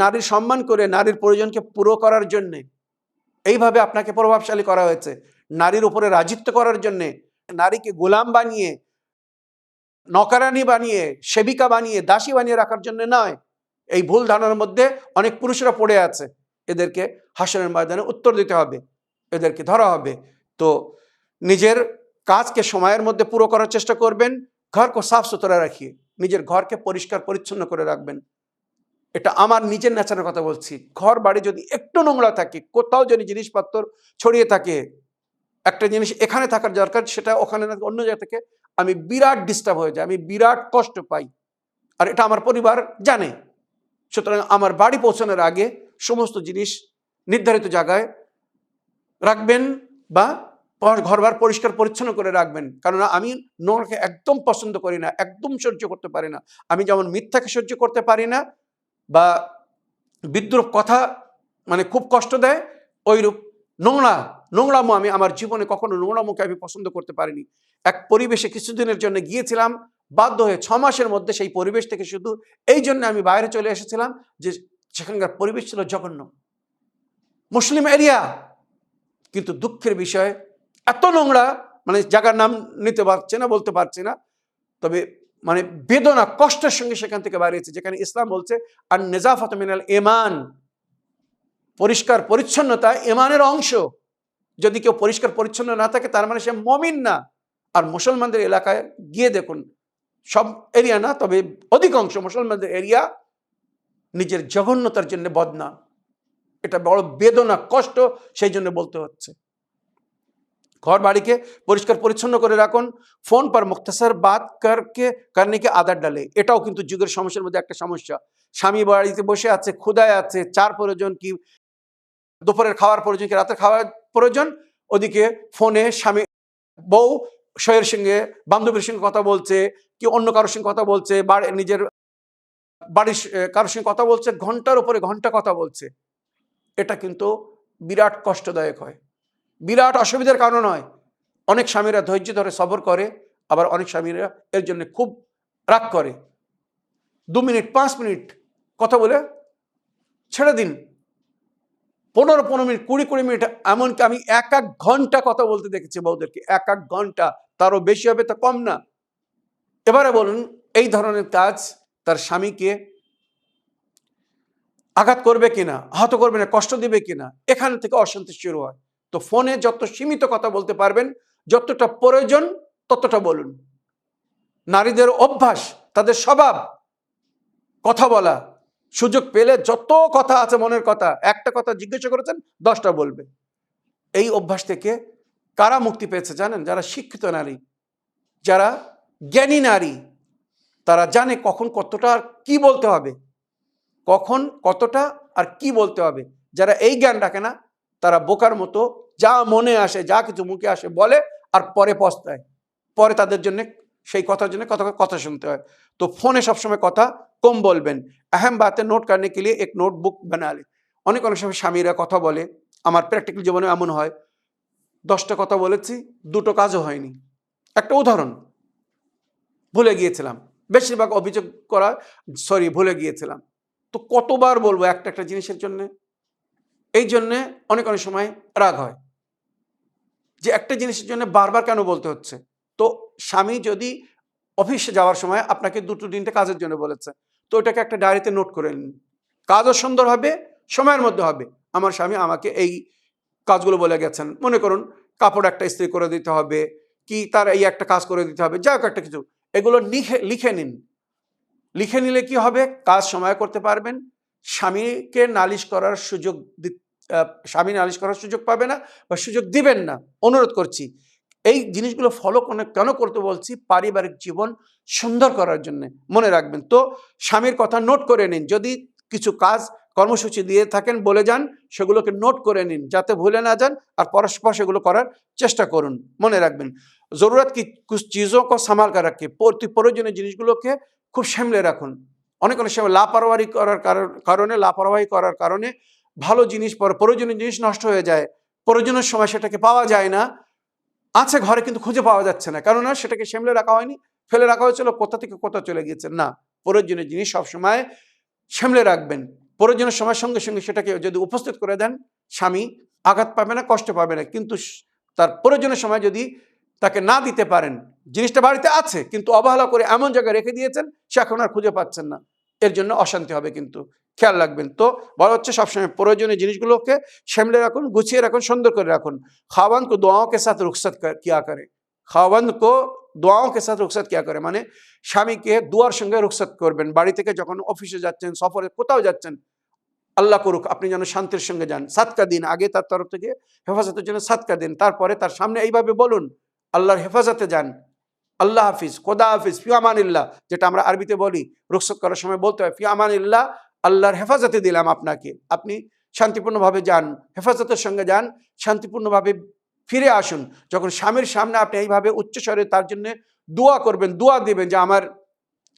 নারীর সম্মান করে, নারীর প্রয়োজনকে পুরো করার জন্যে। এইভাবে আপনাকে প্রভাবশালী করা হয়েছে, নারীর উপরে রাজিত্ব করার জন্যে, নারীকে গোলাম বানিয়ে, নকরানি বানিয়ে, সেবিকা বানিয়ে, দাসী বানিয়ে রাখার জন্য নয়। এই ভুল ধারণার মধ্যে অনেক পুরুষরা পড়ে আছে, এদেরকে হাসরের ময়দানে উত্তর দিতে হবে, এদেরকে ধরা হবে। তো নিজের কাজকে সময়ের মধ্যে পুরো করার চেষ্টা করবেন। ঘরকে সাফ সুতরা রাখিয়ে নিজের ঘরকে পরিষ্কার পরিচ্ছন্ন করে রাখবেন। এটা আমার নিজের নেচারের কথা বলছি। ঘর বাড়ি যদি একটু নোংরা থাকে, কোথাও যদি জিনিসপত্র ছড়িয়ে থাকে, একটা জিনিস এখানে থাকার দরকার, সেটা ওখানে অন্য জায়গা থেকে, আমি বিরাট ডিস্টার্ব হয়ে যাই, আমি বিরাট কষ্ট পাই। আর এটা আমার পরিবার জানে। সুতরাং আমার বাড়ি পৌঁছানোর আগে সমস্ত জিনিস নির্ধারিত জায়গায় রাখবেন, বা ঘরবার পরিষ্কার পরিচ্ছন্ন করে রাখবেন। কারণ আমি নোংরাকে একদম পছন্দ করি না, একদম সহ্য করতে পারি না। আমি যেমন মিথ্যাকে সহ্য করতে পারি না, বা বিদ্রূপ কথা মানে খুব কষ্ট দেয়, ওইরূপ নোংরামো আমি আমার জীবনে কখনো নোংরামোকে আমি পছন্দ করতে পারিনি। এক পরিবেশে কিছুদিনের জন্য গিয়েছিলাম, বাধ্য হয়ে 6 মাসের মধ্যে সেই পরিবেশ থেকে শুধু এই জন্য আমি বাইরে চলে এসেছিলাম যে সেখানকার পরিবেশ ছিল জঘন্য, মুসলিম এরিয়া, কিন্তু দুঃখের বিষয় এত নোংরা, মানে জায়গার নাম নিতে পারছি না, বলতে পারছি না, তবে মানে বেদনা কষ্টের সঙ্গে সেখান থেকে বেরিয়েছে। যেখানে ইসলাম বলছে আর নেজাফাত মিনাল ঈমান, পরিষ্কার পরিচ্ছন্নতা ঈমানের অংশ। যদি কেউ পরিষ্কার পরিচ্ছন্ন না থাকে, তার মানে সে মুমিন না। আর মুসলমানদের এলাকায় গিয়ে দেখুন, সব এরিয়া না, তবে অধিকাংশ মুসলমানদের এরিয়া নিজের জঘন্যতার জন্য বদনাম। এটা বড় বেদনা, কষ্ট, সেই জন্য বলতে হচ্ছে। घर बाड़ी के परिष्कार परिच्छन्न करे राखुन। फोन पर मुख्तसर बात करने के आदत डाले, एटाও কিন্তু যুগের সমস্যার মধ্যে একটা সমস্যা। স্বামী বাড়িতে বসে আছে, ক্ষুধায় আছে, চার প্রয়োজন কি দুপুরের খাওয়ার প্রয়োজন কি রাতের খাওয়ার প্রয়োজন, ওদিকে ফোনে স্বামী বউ শয়ের সঙ্গে বান্ধবীর সঙ্গে কথা বলছে, কি অন্য কারোর সঙ্গে কথা বলছে, নিজের বাড়ির কারোর সঙ্গে কথা বলছে, ঘন্টার উপরে ঘন্টা কথা বলছে। এটা কিন্তু বিরাট কষ্টদায়ক হয়, বিরাট অসুবিধার কারণ হয়। অনেক স্বামীরা ধৈর্য ধরে সবর করে, আবার অনেক স্বামীরা এর জন্য খুব রাগ করে। 2 মিনিট 5 মিনিট কথা বলে ছেড়ে দিন, 15 মিনিট 20 মিনিট, এমনকি আমি 1 ঘন্টা কথা বলতে দেখেছি বউদেরকে, 1 ঘন্টা, তারও বেশি হবে, তা কম না। এবারে বলুন এই ধরনের কাজ তার স্বামীকে আঘাত করবে কিনা, আহত করবে না, কষ্ট দিবে কিনা, এখান থেকে অশান্তি শুরু হয়। তো ফোনে যত সীমিত কথা বলতে পারবেন, যতটা প্রয়োজন ততটা বলুন। নারীদের অভ্যাস, তাদের স্বভাব কথা বলা, সুযোগ পেলে যত কথা আছে মনের কথা, একটা কথা জিজ্ঞাসা করেছেন 10টা বলবে। এই অভ্যাস থেকে কারা মুক্তি পেয়েছে জানেন? যারা শিক্ষিত নারী, যারা জ্ঞানী নারী, তারা জানে কখন কতটা আর কি বলতে হবে, কখন কতটা আর কি বলতে হবে। যারা এই জ্ঞান রাখে না, তারা বোকার মতো যা মনে আসে, যা কিছু মুখে আসে বলে, আর পরে পস্তায়, পরে তাদের জন্য সেই কথার জন্য কথা শুনতে হয়। তো ফোনে সবসময় কথা কম বলবেন। अहम बातें नोट करने के लिए एक নোটবুক बना ले। অনেক সময় স্বামীরা কথা বলে, আমার প্র্যাকটিক্যাল জীবনে এমন হয়, 10টা কথা বলেছি, 2টো কাজও হয়নি। একটা উদাহরণ, ভুলে গিয়েছিলাম, বেশিরভাগ অভিযোগ করা ভুলে গিয়েছিলাম। তো কতবার বলবো একটা একটা জিনিসের জন্য? এই জন্যে অনেক সময় রাগ হয় যে একটা জিনিসের জন্য বারবার কেন বলতে হচ্ছে। তো স্বামী যদি অফিসে যাওয়ার সময় আপনাকে 2-3টে কাজের জন্য বলেছে, তো ওটাকে একটা ডায়েরিতে নোট করে নিন। কাজও সুন্দর হবে, সময়ের মধ্যে হবে। আমার স্বামী আমাকে এই কাজগুলো বলে গেছেন, মনে করুন কাপড় একটা ইস্ত্রি করে দিতে হবে, কি তার এই একটা কাজ করে দিতে হবে, যা একটা কিছু, এগুলো লিখে নিন। লিখে নিলে কি হবে? কাজ সময় করতে পারবেন, স্বামীকে নালিশ করার সুযোগ স্বামী নালিশ করার সুযোগ পাবে না, বা সুযোগ দিবেন না। অনুরোধ করছি, এই জিনিসগুলো ফলো কেন করতে বলছি? পারিবারিক জীবন সুন্দর করার জন্য। মনে রাখবেন। তো স্বামীর কথা নোট করে নিন। যদি কিছু কাজ কর্মসূচি দিয়ে থাকেন, বলে যান, সেগুলোকে নোট করে নিন যাতে ভুলে না যান, আর পরস্পর সেগুলো করার চেষ্টা করুন। মনে রাখবেন, জরুরত কি কুছ চিজোं को संभाल कर रखिए। প্রয়োজনীয় জিনিসগুলোকে খুব সামলে রাখুন। অনেক সময় লাপরওয়াহি করার কারণে ভালো জিনিস, প্রয়োজনীয় জিনিস নষ্ট হয়ে যায়। প্রয়োজনের সময় সেটাকে পাওয়া যায় না, আছে ঘরে কিন্তু খুঁজে পাওয়া যাচ্ছে না, কেননা সেটাকে সামলে রাখা হয়নি, ফেলে রাখা হয়েছিল, কোথা থেকে কোথা চলে গিয়েছে। না, প্রয়োজনীয় জিনিস সবসময় সামলে রাখবেন। প্রয়োজনের সময় সঙ্গে সঙ্গে সেটাকে যদি উপস্থিত করে দেন, স্বামী আঘাত পাবে না, কষ্ট পাবে না। কিন্তু তার প্রয়োজনের সময় যদি তাকে না দিতে পারেন, জিনিসটা বাড়িতে আছে কিন্তু অবহেলা করে এমন জায়গায় রেখে দিয়েছেন, সে এখন আর খুঁজে পাচ্ছেন না, এর জন্য অশান্তি হবে। কিন্তু খেয়াল রাখবেন। তো বলা হচ্ছে সবসময় প্রয়োজনীয় জিনিসগুলোকে সামলে রাখুন, গুছিয়ে রাখুন, সুন্দর করে রাখুন। খাওয়ান কো দোয়াओं के साथ रुखसत किया करे। খাওয়ান কো দোয়াओं के साथ रुखसत किया करे, মানে স্বামীকে দুয়ার সঙ্গে রুখসত করবেন। বাড়ি থেকে যখন অফিসে যাচ্ছেন, সফরে কোথাও যাচ্ছেন, আল্লাহ করুক আপনি যেন শান্তির সঙ্গে যান। সাদকা দিন, আগে তার তরফ থেকে হেফাজতের জন্য সাদকা দিন, তারপরে তার সামনে এইভাবে বলুন, আল্লাহর হেফাজতে যান, আল্লাহ হাফিজ, খোদা হাফিজ, ফি আমানিল্লাহ, যেটা আমরা আরবিতে বলি, রুখসত করার সময় বলতে হয় ফি আমানিল্লাহ, আল্লাহর হেফাজতে দিলাম আপনাকে, আপনি শান্তিপূর্ণভাবে যান, হেফাজতের সঙ্গে যান, শান্তিপূর্ণভাবে ফিরে আসুন। যখন স্বামীর সামনে আপনি এইভাবে উচ্চস্বরে তার জন্য দোয়া করবেন, দোয়া দিবেন যে আমার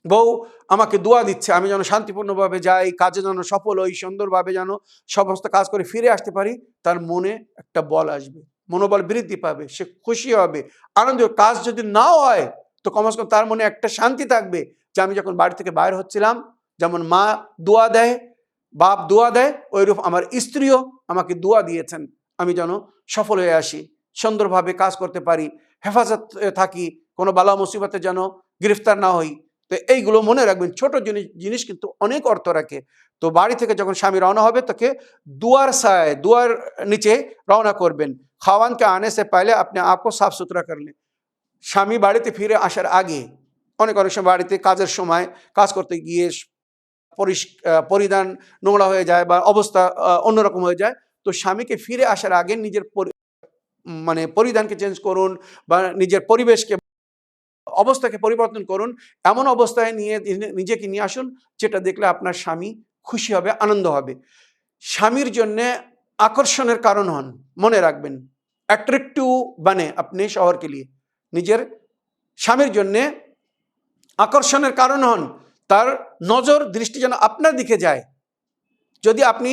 বউ আমাকে দোয়া দিচ্ছে, আমি যেন শান্তিপূর্ণভাবে যাই, কাজে যেন সফল হই, সুন্দরভাবে যেন সমস্ত কাজ করে ফিরে আসতে পারি, তার মনে একটা বল আসবে, মনোবল বৃদ্ধি পাবে, সে খুশি হবে, আনন্দ। কাজ যদি নাও হয় তো কমসে কম তার মনে একটা শান্তি থাকবে যে আমি যখন বাড়ি থেকে বাইরে হচ্ছিলাম, যেমন মা দোয়া দেয়, বাপ দোয়া দেয়, ওইরূপ আমার স্ত্রীও আমাকে দোয়া দিয়েছেন, আমি যেন সফল হয়ে আসি, সুন্দরভাবে কাজ করতে পারি, হেফাজত থাকি, কোনো বালা মুসিবতে যেন গ্রেফতার না হই। তো এইগুলো মনে রাখবেন। ছোট জিনিস কিন্তু অনেক অর্থ রাখে। তো বাড়ি থেকে যখন স্বামী রওনা হবে, তাকে দুয়ার নিচে রওনা করবেন। খাওয়ানকে আনে সে পহলে আপনি আপকো সাফ সুতরা করলেন। স্বামী বাড়িতে ফিরে আসার আগে, অনেক সময় বাড়িতে কাজের সময় কাজ করতে গিয়ে পরিধান নোংরা হয়ে যায় বা অবস্থা অন্যরকম হয়ে যায়। তো স্বামীকে ফিরে আসার আগে নিজের মানে পরিধানকে চেঞ্জ করুন বা নিজের পরিবেশকে অবস্থাকে পরিবর্তন করুন, এমন অবস্থায় নিজেকে নিয়ে আসুন যেটা দেখলে আপনার স্বামী খুশি হবে, আনন্দ হবে। স্বামীর জন্যে আকর্ষণের কারণ হন, মনে রাখবেন, অ্যাট্রাক্টিভ বানে আপনি শহর কে লিয়ে। নিজের স্বামীর জন্যে আকর্ষণের কারণ হন, তার নজর দৃষ্টি যেন আপনার দিকে যায়। যদি আপনি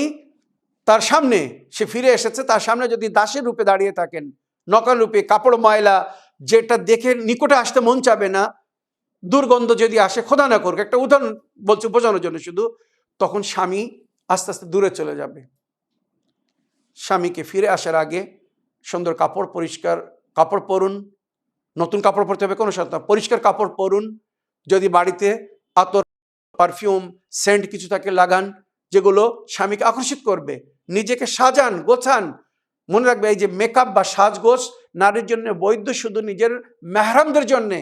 তার সামনে, সে ফিরে এসেছে, তার সামনে যদি দাসের রূপে দাঁড়িয়ে থাকেন, নকল রূপে, কাপড় ময়লা, যেটা দেখে নিকটে আসতে মন চাবে না, দুর্গন্ধ যদি আসে, খোদা না করুক, একটা উদাহরণ বলছি বোঝানোর জন্য শুধু, তখন স্বামী আস্তে আস্তে দূরে চলে যাবে। স্বামীকে ফিরে আসার আগে সুন্দর কাপড়, পরিষ্কার কাপড় পরুন। নতুন কাপড় পরতে হবে কোনো শর্ত না, পরিষ্কার কাপড় পরুন। যদি বাড়িতে আতর, পারফিউম, সেন্ট কিছু থাকে লাগান, যেগুলো স্বামীকে আকর্ষিত করবে। নিজেকে সাজান, গোছান। মনে রাখবে, এই যে মেকআপ বা সাজগোজ নারীর জন্য বৈধ শুধু নিজের মেহরামদের জন্যে,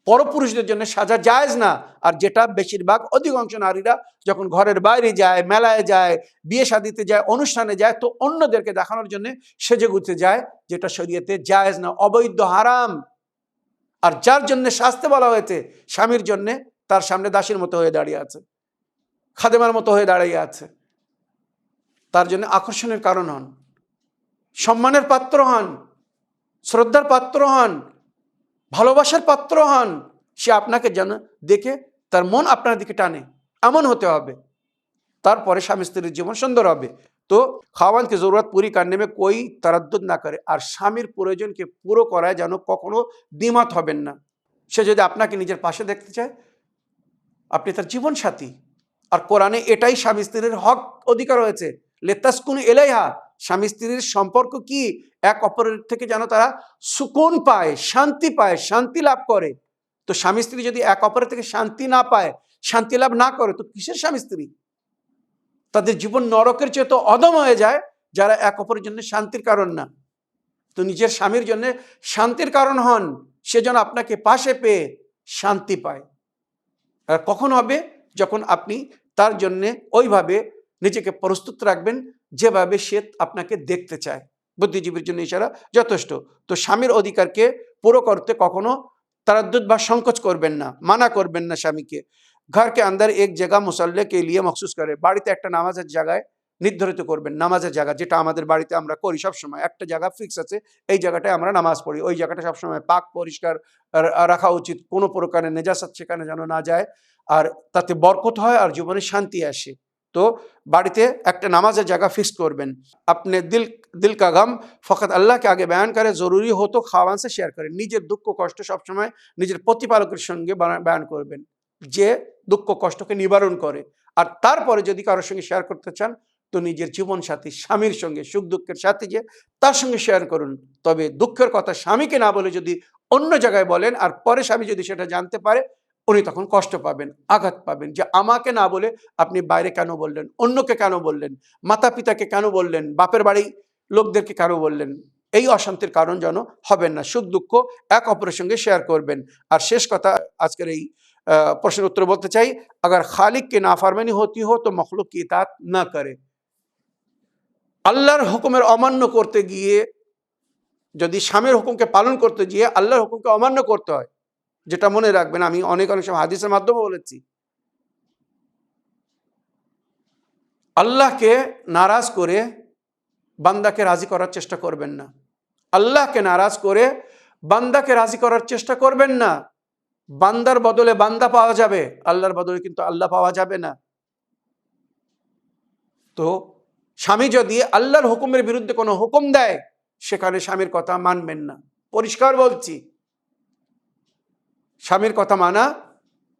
পরপুরুষদের জন্য সাজা জায়েজ না। আর যেটা বেশিরভাগ অধিকাংশ নারীরা যখন ঘরের বাইরে যায়, মেলায় যায়, বিয়ে শাদিতে যায়, অনুষ্ঠানে যায়, তো অন্যদেরকে দেখানোর জন্য সেজে গুছে যায়, যেটা শরীয়তে জায়েজ না, অবৈধ, হারাম। আর যার জন্য শাস্তি বলা হয়েছে, স্বামীর জন্য, তার সামনে দাসীর মতো হয়ে দাঁড়িয়ে আছে, খাদেমার মতো হয়ে দাঁড়িয়ে আছে। তার জন্য আকর্ষণের কারণ হন, সম্মানের পাত্র হন, শ্রদ্ধার পাত্র হন, ভালোবাসার পাত্র হন। সে আপনাকে যেন দেখে তার মন আপনার দিকে টানে, এমন হতে হবে। তারপরে স্বামী স্ত্রীর জীবন সুন্দর হবে। তো খাওয়ান কি জরুরত পুরি করনে মে কোই তারাদ্দুদ না করে, আর স্বামীর প্রয়োজনকে পুরো করায় যেন কখনো দ্বিমত হবেন না। সে যদি আপনাকে নিজের পাশে দেখতে চায়, আপনি তার জীবন সাথী। আর কোরআনে এটাই স্বামী স্ত্রীর হক, অধিকার হয়েছে, লেতাসকুন ইলাইহা। স্বামী স্ত্রীর সম্পর্ক কি, এক অপরের থেকে যেন তারা সুকুন পায়, শান্তি পায়, শান্তি লাভ করে। তো স্বামী স্ত্রী যদি এক অপরের থেকে শান্তি না পায়, শান্তি লাভ না করে, তো কিসের স্বামী স্ত্রী? তাদের জীবন নরকের চেয়ে তো অদম হয়ে যায়, যারা এক অপরের জন্য শান্তির কারণ না। তো নিজের স্বামীর জন্য শান্তির কারণ হন, সে যেন আপনাকে পাশে পেয়ে শান্তি পায়। আর কখন হবে? যখন আপনি তার জন্যে ওইভাবে নিজেকে প্রস্তুত রাখবেন যেভাবে সে আপনাকে দেখতে চায়। বুদ্ধিজীবীর জন্য ইশারা যথেষ্ট। তো স্বামীর অধিকারকে পুরো করতে কখনো তারাদ্দুদ বা সংকোচ করবেন না, মানা করবেন না স্বামীকে। ঘরকে আন্দার এক জায়গা মুসল্লে কে লিয়ে মখসুস করে, বাড়িতে একটা নামাজের জায়গায় নির্ধারিত করবেন, নামাজের জায়গা, যেটা আমাদের বাড়িতে আমরা করি সবসময়, একটা জায়গা ফিক্স আছে, এই জায়গাটায় আমরা নামাজ পড়ি। ওই জায়গাটা সবসময় পাক পরিষ্কার রাখা উচিত, কোনো প্রকারের নেজাসাত সেখানে যেন না যায়, আর তাতে বরকত হয় আর জীবনে শান্তি আসে। তো বাড়িতে একটা নামাজের জায়গা ফিক্স করবেন। আপনি দিল কা গম ফকত আল্লাহকে আগে বয়ান করে, জরুরি হতো খাওয়ান সে শেয়ার করেন। নিজের দুঃখ কষ্ট সবসময় নিজের প্রতিপালকের সঙ্গে বয়ান করবেন, যে দুঃখ কষ্টকে নিবারণ করে। আর তারপরে যদি কারোর সঙ্গে শেয়ার করতে চান, তো নিজের জীবন সাথী স্বামীর সঙ্গে সুখ দুঃখের সাথে যে তার সঙ্গে শেয়ার করুন। তবে দুঃখের কথা স্বামীকে না বলে যদি অন্য জায়গায় বলেন, আর পরে স্বামী যদি সেটা জানতে পারে, উনি তখন কষ্ট পাবেন, আঘাত পাবেন, যে আমাকে না বলে আপনি বাইরে কেন বললেন, অন্যকে কেন বললেন, মাতা পিতাকে কেন বললেন, বাপের বাড়ি লোকদেরকে কেন বললেন। এই অশান্তির কারণ যেন হবেন না। সুখ দুঃখ এক অপরের সঙ্গে শেয়ার করবেন। আর শেষ কথা, আজকের এই প্রশ্নের উত্তর বলতে চাই, अगर खालिक की नाफरमानी होती हो तो मखलूक की इताअत ना करे। আল্লাহর হুকুমের অমান্য করতে গিয়ে, যদি স্বামীর হুকুমকে পালন করতে গিয়ে আল্লাহর হুকুমকে অমান্য করতে হয়, যেটা মনে রাখবেন, আমি অনেক সময় হাদিসের মাধ্যমে বলেছি, আল্লাহকে নারাজ করে বান্দাকে রাজি করার চেষ্টা করবেন না। আল্লাহকে নারাজ করে বান্দাকে রাজি করার চেষ্টা করবেন না। বান্দার বদলে বান্দা পাওয়া যাবে, আল্লাহর বদলে কিন্তু আল্লাহ পাওয়া যাবে না। তো স্বামী যদি আল্লাহর হুকুমের বিরুদ্ধে কোনো হুকুম দেয়, সেখানে স্বামীর কথা মানবেন না। পরিষ্কার বলছি, স্বামীর কথা মানা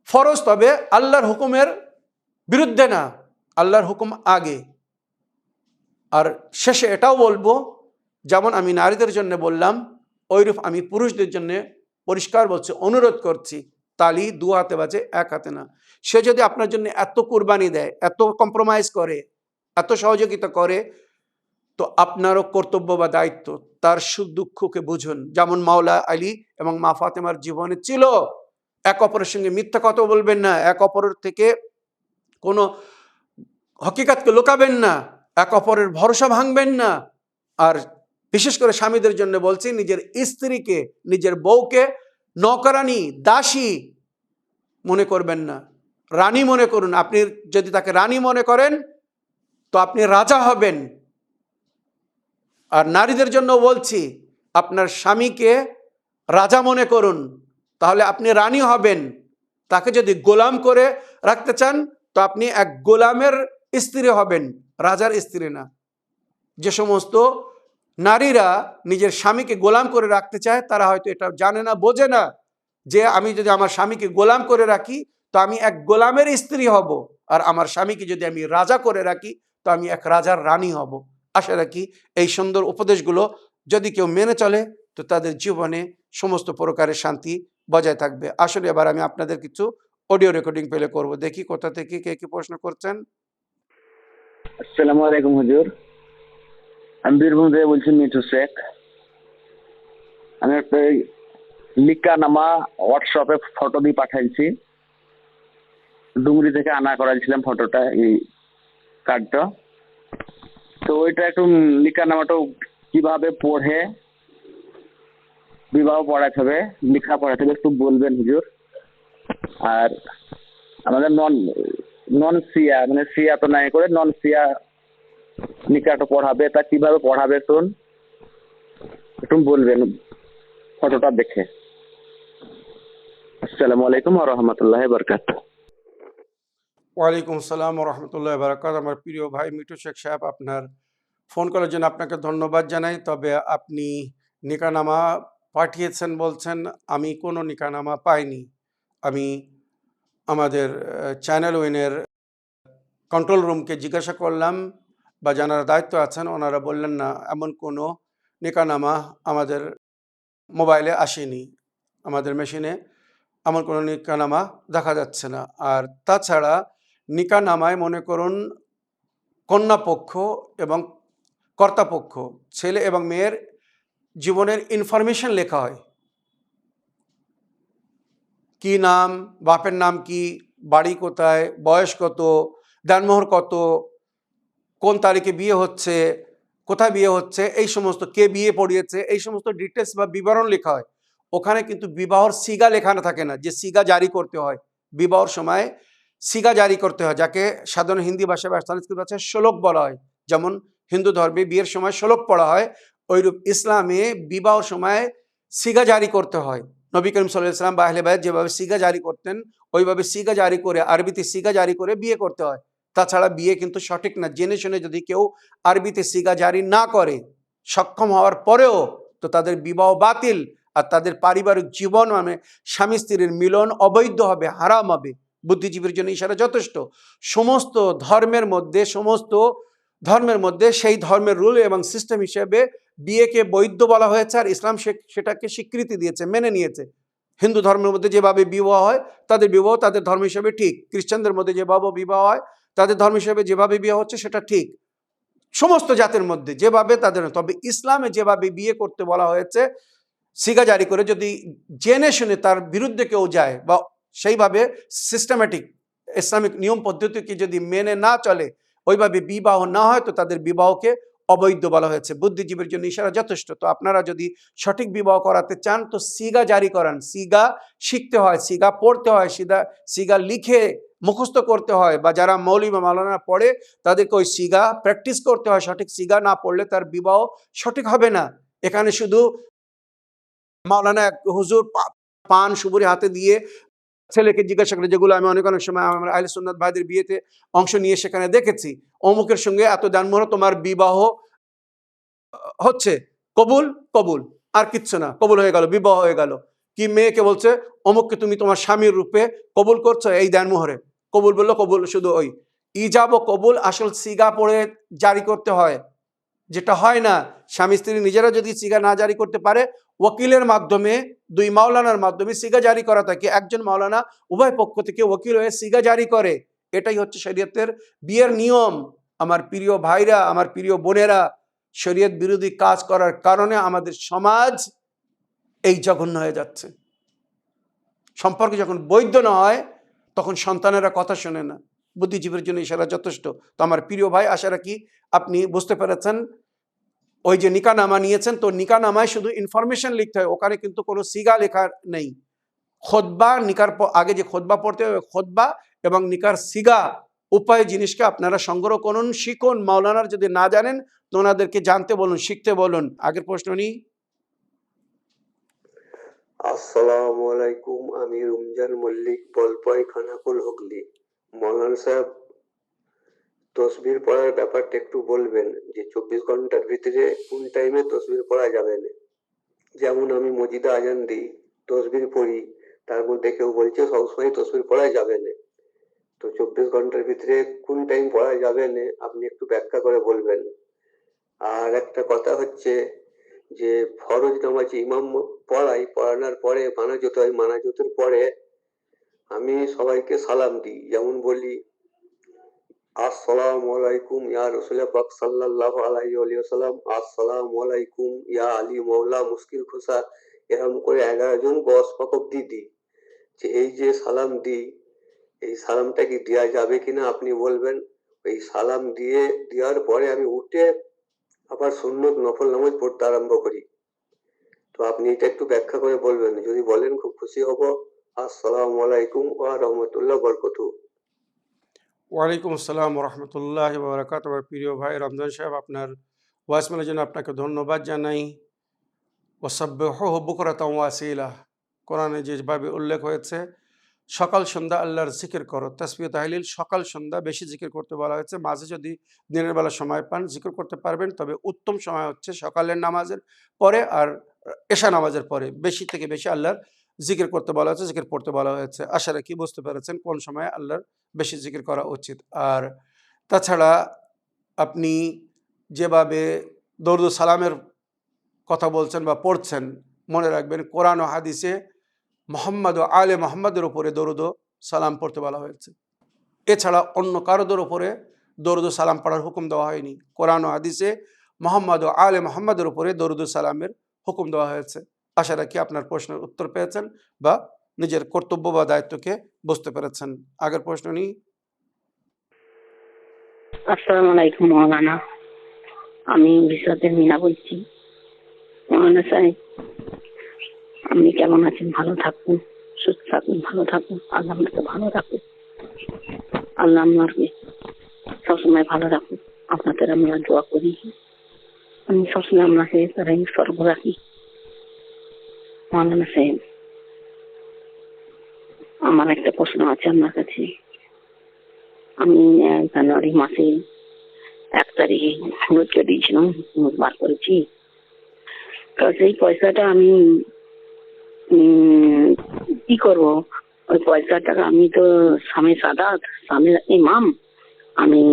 ফরজ, তবে আল্লাহর হুকুমের বিরুদ্ধে না, আল্লাহর হুকুম আগে। আর শেষে এটাও বলবো, যেমন আমি নারীদের জন্য বললাম, ওইরূপ আমি পুরুষদের জন্য পরিষ্কার বলছি, অনুরোধ করছি, তালি দু হাতে বাজে এক হাতে না। সে যদি আপনার জন্য এত কুরবানি দেয়, এত কম্প্রোমাইজ করে, এত সহযোগিতা করে, তো আপনারও কর্তব্য বা দায়িত্ব তার সুখ দুঃখকে বুঝুন। যেমন মাওলা আলী এবং মা ফাতেমার জীবনে ছিল, এক অপরের সঙ্গে মিথ্যা কথা বলবেন না, এক অপরের থেকে কোনো হকিকতকে লুকাবেন না, এক অপরের ভরসা ভাঙবেন না। আর বিশেষ করে স্বামীদের জন্য বলছি, নিজের স্ত্রীকে, নিজের বউকে নকরানি, দাসী মনে করবেন না, রানী মনে করুন। আপনি যদি তাকে রানী মনে করেন তো আপনি রাজা হবেন। আর নারীদের জন্য বলছি, আপনার স্বামীকে রাজা মনে করুন, তাহলে আপনি রানী হবেন। তাকে যদি গোলাম করে রাখতে চান তো আপনি এক গোলামের স্ত্রী হবেন, রাজার স্ত্রী না। যে সমস্ত নারীরা নিজের স্বামীকে গোলাম করে রাখতে চায় তারা হয়তো এটা জানে না, বোঝে না যে আমি যদি আমার স্বামীকে গোলাম করে রাখি তো আমি এক গোলামের স্ত্রী হব, আর আমার স্বামীকে যদি আমি রাজা করে রাখি তো আমি এক রাজার রানী হব। আশা রাখি এই সুন্দর উপদেশগুলো যদি কেউ মেনে চলে তো তাদের জীবনে সমস্ত প্রকারের শান্তি বজায় থাকবে। আসলে এবার আমি আপনাদের কিছু অডিও রেকর্ডিং প্লে করব, দেখি কোথা থেকে কে কি প্রশ্ন করছেন। আসসালামু আলাইকুম হুজুর, আমি বীরভূম থেকে বলছি, মিঠু শেখ। আমি একটা লিকা নামা হোয়াটসঅ্যাপে ফটো দিয়ে পাঠাইছি। ডুংরি থেকে আনা করাইছিলাম ফটোটা, এই কার্ডটা। তো ওইটা একটু লিকা নামাটা কিভাবে পড়ে বিবাহ পড়াতে হবে, লিখা পড়াতে হবে, একটু বলবেন হুজুর। আর আমাদের নন নন সিয়া, মানে সিয়া তো নাই করে নন সিয়া লিখাটা পড়াবে, তা কিভাবে পড়াবে একটু বলবেন ফটোটা দেখে। আসসালামু আলাইকুম ওয়া রাহমাতুল্লাহি ওয়া বারাকাতুহু। ওয়ালাইকুম আসসালাম ওয়া রাহমাতুল্লাহি ওয়া বারাকাতুহু। আমার প্রিয় ভাই মিঠু শেখ সাহেব, আপনার ফোন করার জন্য আপনাকে ধন্যবাদ জানাই। তবে আপনি নিকানামা পাঠিয়েছেন বলছেন, আমি কোনো নিকানামা পাইনি। আমি আমাদের চ্যানেল উইনের কন্ট্রোল রুমকে জিজ্ঞাসা করলাম বা যারা দায়িত্ব আছেন ওনারা বললেন না, এমন কোনো নিকানামা আমাদের মোবাইলে আসেনি, আমাদের মেশিনে এমন কোনো নিকানামা দেখা যাচ্ছে না। আর তাছাড়া নিকানামায় মনে করুন কন্যাপক্ষ এবং কর্তাপক্ষ, ছেলে এবং মেয়ের জীবনের ইনফরমেশন লেখা হয়। কি নাম, বাপের নাম কি, বাড়ি কোথায়, বয়স কত, দেনমোহর কত, কোন তারিখে বিয়ে হচ্ছে, কোথায় বিয়ে হচ্ছে, এই সমস্ত, কে বিয়ে পড়িয়েছে, এই সমস্ত ডিটেলস বা বিবরণ লেখা হয়। ওখানে কিন্তু বিবাহর সিগা লেখানো থাকে না, যে সিগা জারি করতে হয় বিবাহর সময়। সিগা জারি করতে হয়, যাকে সাধারণ হিন্দি ভাষায় বা সংস্কৃত ভাষায় শ্লোক বলা হয়। যেমন হিন্দু ধর্মে বিয়ের সময় শ্লোক পড়া হয়, ওইরূপ ইসলামে বিবাহর সময় সিগা জারি করতে হয়। নবী করিম সাল্লাল্লাহু আলাইহি ওয়াসাল্লাম বা আহলে বাইত যেভাবে সিগা জারি করতেন, ওইভাবে সিগা জারি করে, আরবিতে সিগা জারি করে বিয়ে করতে হয়। তাছাড়া বিয়ে কিন্তু সঠিক না। জেনে শুনে যদি কেউ আরবিতে সিগা জারি না করে সক্ষম হওয়ার পরেও, তো তাদের বিবাহ বাতিল, আর তাদের পারিবারিক জীবন মানে স্বামী স্ত্রীর মিলন অবৈধ হবে, হারাম হবে। বুদ্ধিজীবীর জন্য ইশারা যথেষ্ট। সমস্ত ধর্মের মধ্যে সেই ধর্মের রুল এবং সিস্টেম হিসেবে বিয়েকে বৈধ বলা হয়েছে, আর ইসলাম সেটাকে স্বীকৃতি দিয়েছে, মেনে নিয়েছে। হিন্দু ধর্মের মধ্যে যেভাবে বিবাহ হয় তাদের বিবাহ তাদের ধর্ম হিসেবে ঠিক, খ্রিস্টানদের মধ্যে যেভাবে বিবাহ হয় তাদের ধর্ম হিসেবে যেভাবে বিয়ে হচ্ছে সেটা ঠিক, সমস্ত জাতের মধ্যে যেভাবে তাদের। তবে ইসলামে যেভাবে বিয়ে করতে বলা হয়েছে সিগা জারি করে, যদি জেনে শুনে তার বিরুদ্ধে কেউ যায় বা সেইভাবে সিস্টেমেটিক ইসলামিক নিয়ম পদ্ধতিকে যদি মেনে না চলে, ওইভাবে বিবাহ না হয়, তো তাদের বিবাহকে অবৈধ বলা হয়েছে। বুদ্ধিজীবীর জন্য ইশারা যথেষ্ট। তো আপনারা যদি সঠিক বিবাহ করাতে চান তো সিগা জারি করান। সিগা শিখতে হয়, সিগা পড়তে হয়, সিগা লিখে মুখস্থ করতে হয়, বা যারা মৌলভী বা মাওলানা পড়ে তাদেরকে ওই সিগা প্র্যাকটিস করতে হয়। সঠিক সিগা না পড়লে তার বিবাহ সঠিক হবে না। এখানে শুধু মাওলানা এক হুজুর পান সুপুরি হাতে দিয়ে ছেলেকে জিজ্ঞাসা করে, যেগুলো আমি অনেক সময় আমার আহলে সুন্নাত ভাইদের বিয়েতে অংশ নিয়ে সেখানে দেখেছি, অমুকের সঙ্গে এত দানমোহর তোমার বিবাহ হচ্ছে, কবুল কবুল, আর কিচ্ছু না, কবুল হয়ে গেল, বিবাহ হয়ে গেল। কি মেয়েকে বলছে অমুককে তুমি তোমার স্বামীর রূপে কবুল করছো এই দানমোহরে, কবুল বললো, কবুল শুধু ওই ইজাব ও কবুল আসল সিগা পড়ে জারি করতে হয়, যেটা হয় না। স্বামী স্ত্রী নিজেরা যদি সিগা না জারি করতে পারে, ওকিলের মাধ্যমে, দুই মাওলানার মাধ্যমে সিগা জারি করা থাকে। একজন মাওলানা উভয় পক্ষ থেকে ওকিল হয়ে সিগা জারি করে। এটাই হচ্ছে শরীয়তের বিয়ের নিয়ম। আমার প্রিয় ভাইরা, আমার প্রিয় বোনেরা, শরীয়ত বিরোধী কাজ করার কারণে আমাদের সমাজ এই জঘন্য হয়ে যাচ্ছে। সম্পর্ক যখন বৈধ না হয় তখন সন্তানেরা কথা শোনে না। বুদ্ধিজীবীর জন্য ইশারা যথেষ্ট। তো আমার প্রিয় ভাই, আশা রাখি আপনি বুঝতে পেরেছেন ওই যে নিকানামা নিয়েছেন, তো নিকানামায় শুধু ইনফরমেশন লিখতে হয়, ওখানে কিন্তু কোনো সিগা লেখা নেই। খোদবা নিকার আগে যে খোদবা পড়তে হবে, খোদবা এবং নিকার সিগা উপায় জিনিসকে আপনারা সংগ্রহ করুন, শিখুন। মাওলানার যদি না জানেন তো ওনাদেরকে জানতে বলুন, শিখতে বলুন। আগের প্রশ্ন নিই। আসসালামু আলাইকুম, আমি রমজান মল্লিক, বলপয় খানাকুল হুগলি। মৌলানা সাহেব, তসবির পড়ার ব্যাপারটা একটু বলবেন যে 24 ঘন্টার ভিতরে কোন টাইমে তসবির পড়া যাবে না। যেমন আমি মসজিদে আজান দিই, তসবির পড়ি, তার মধ্যে কেউ বলছে সবসময় তসবির পড়া যাবে না, তো 24 ঘন্টার ভিতরে কোন টাইম পড়া যাবে না আপনি একটু ব্যাখ্যা করে বলবেন। আর একটা কথা হচ্ছে যে ফরজ নামাজ ইমাম পড়ানোর পরে মানাজত হয়, মানাজতের পরে আমি সবাইকে সালাম দিই, যেমন বলি আসসালামু আলাইকুম ইয়া রাসূলুল্লাহ পাক সাল্লাল্লাহু আলাইহি ওয়াসাল্লাম, আসসালামু আলাইকুম ইয়া আলী মাওলা মুশকিল খুশা, এরকম করে 11 জন গস পাক অব্দি দিই। যে এই যে সালাম দিই, এই সালামটা কি দেওয়া যাবে কিনা আপনি বলবেন। এই সালাম দেওয়ার পরে আমি উঠে আবার সুন্নত নফল নামাজ পড়তে আরম্ভ করি, তো আপনি এটা একটু ব্যাখ্যা করে বলবেন, যদি বলেন খুব খুশি হব। আসসালামু আলাইকুম ওয়া রাহমাতুল্লাহ বরকাতুহু। ওয়ালাইকুম আসসালাম রহমতুল্লাহ বারাকাত। আমার প্রিয় ভাই রমজান সাহেব, আপনার ওয়াসমেলের জন্য আপনাকে ধন্যবাদ জানাই। ওয়াসাব্বিহুহু বুকরাতাও ওয়াসিলা, কোরআনে যেভাবে উল্লেখ হয়েছে সকাল সন্ধ্যা আল্লাহর জিকির করো, তাসবিহ তাহলিল সকাল সন্ধ্যা বেশি জিকির করতে বলা হয়েছে। মাঝে যদি দিনের বেলা সময় পান জিকির করতে পারবেন, তবে উত্তম সময় হচ্ছে সকালের নামাজের পরে আর এশা নামাজের পরে বেশি থেকে বেশি আল্লাহর জিকির করতে বলা হয়েছে, জিকির পড়তে বলা হয়েছে। আশা রাখি বুঝতে পেরেছেন কোন সময় আল্লাহর বেশি জিকির করা উচিত। আর তাছাড়া আপনি যেভাবে দরুদ সালামের কথা বলছেন বা পড়ছেন, মনে রাখবেন কোরআন ও হাদিসে মোহাম্মদ ও আলে মোহাম্মদের উপরে দরুদ ও সালাম পড়তে বলা হয়েছে। এছাড়া অন্য কারোদের উপরে দরুদ ও সালাম পড়ার হুকুম দেওয়া হয়নি। কোরআন ও হাদিসে মোহাম্মদ ও আলে মোহাম্মদের উপরে দরুদ ও সালামের হুকুম দেওয়া হয়েছে। আশা রাখি আপনার প্রশ্নের উত্তর পেয়েছেন বা নিজের কর্তব্য বা দায়িত্বকে বুঝতে পেরেছেন। আগের প্রশ্ন নিই। আসসালামু আলাইকুম মৌলানা, আমি বিশ্বনাথের মিনা বলছি। মৌলানা সাহেব, আপনি কেমন আছেন? ভালো থাকুন, সুস্থ থাকুন, ভালো থাকুন, আল্লাহ আপনাকে ভালো রাখুন, আল্লাহ আপনাকে সবসময় ভালো রাখুন। আপনাদের আমরা দোয়া করি, আমি সবসময় আপনাকে তারাই স্মরণ রাখি। মৌলানা সাহেব, আমার একটা প্রশ্ন আছে আপনার কাছে। আমি জানুয়ারি মাসে 1 তারিখে খরচে দিয়েছিলাম, বার করেছি। তো সেই পয়সাটা আমি কি করব? ওই পয়সার টাকা আমি তো স্বামী সাদাত, স্বামী ইমাম, আমি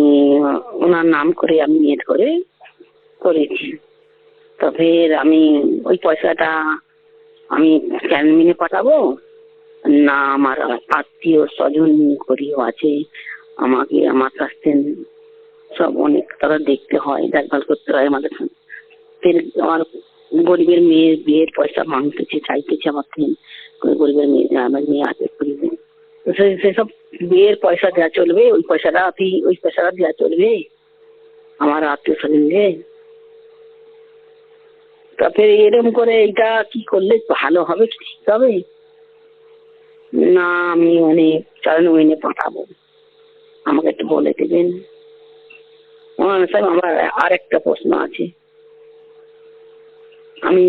ওনার নাম করে আমি নিয়ত করে করেছি। তো ফের আমি ওই পয়সাটা আমি ক্যানমিনে পাঠাবো, না আমার আত্মীয় স্বজন করিও আছে, আমাকে আমার কাছ থেকে সব অনেক তারা দেখতে হয়, দেখভাল করতে হয় আমাদের। ফের আমার গরিবের মেয়ের বিয়ের পয়সা মাংতেছে, চাইতেছে আমার থেকে, গরিবের মেয়ে আমার মেয়ে আছে গরিবের, তো সেসব বিয়ের পয়সা দেওয়া চলবে? ওই পয়সাটা দেওয়া চলবে আমার আত্মীয় স্বজনকে? তারপরে এরকম করে এটা কি করলে ভালো হবে, ঠিক হবে, না আমি মানে চালানো পাঠাবো? আমাকে একটু বলে দেবেন। সাহেব, আমার আর একটা প্রশ্ন আছে। আমি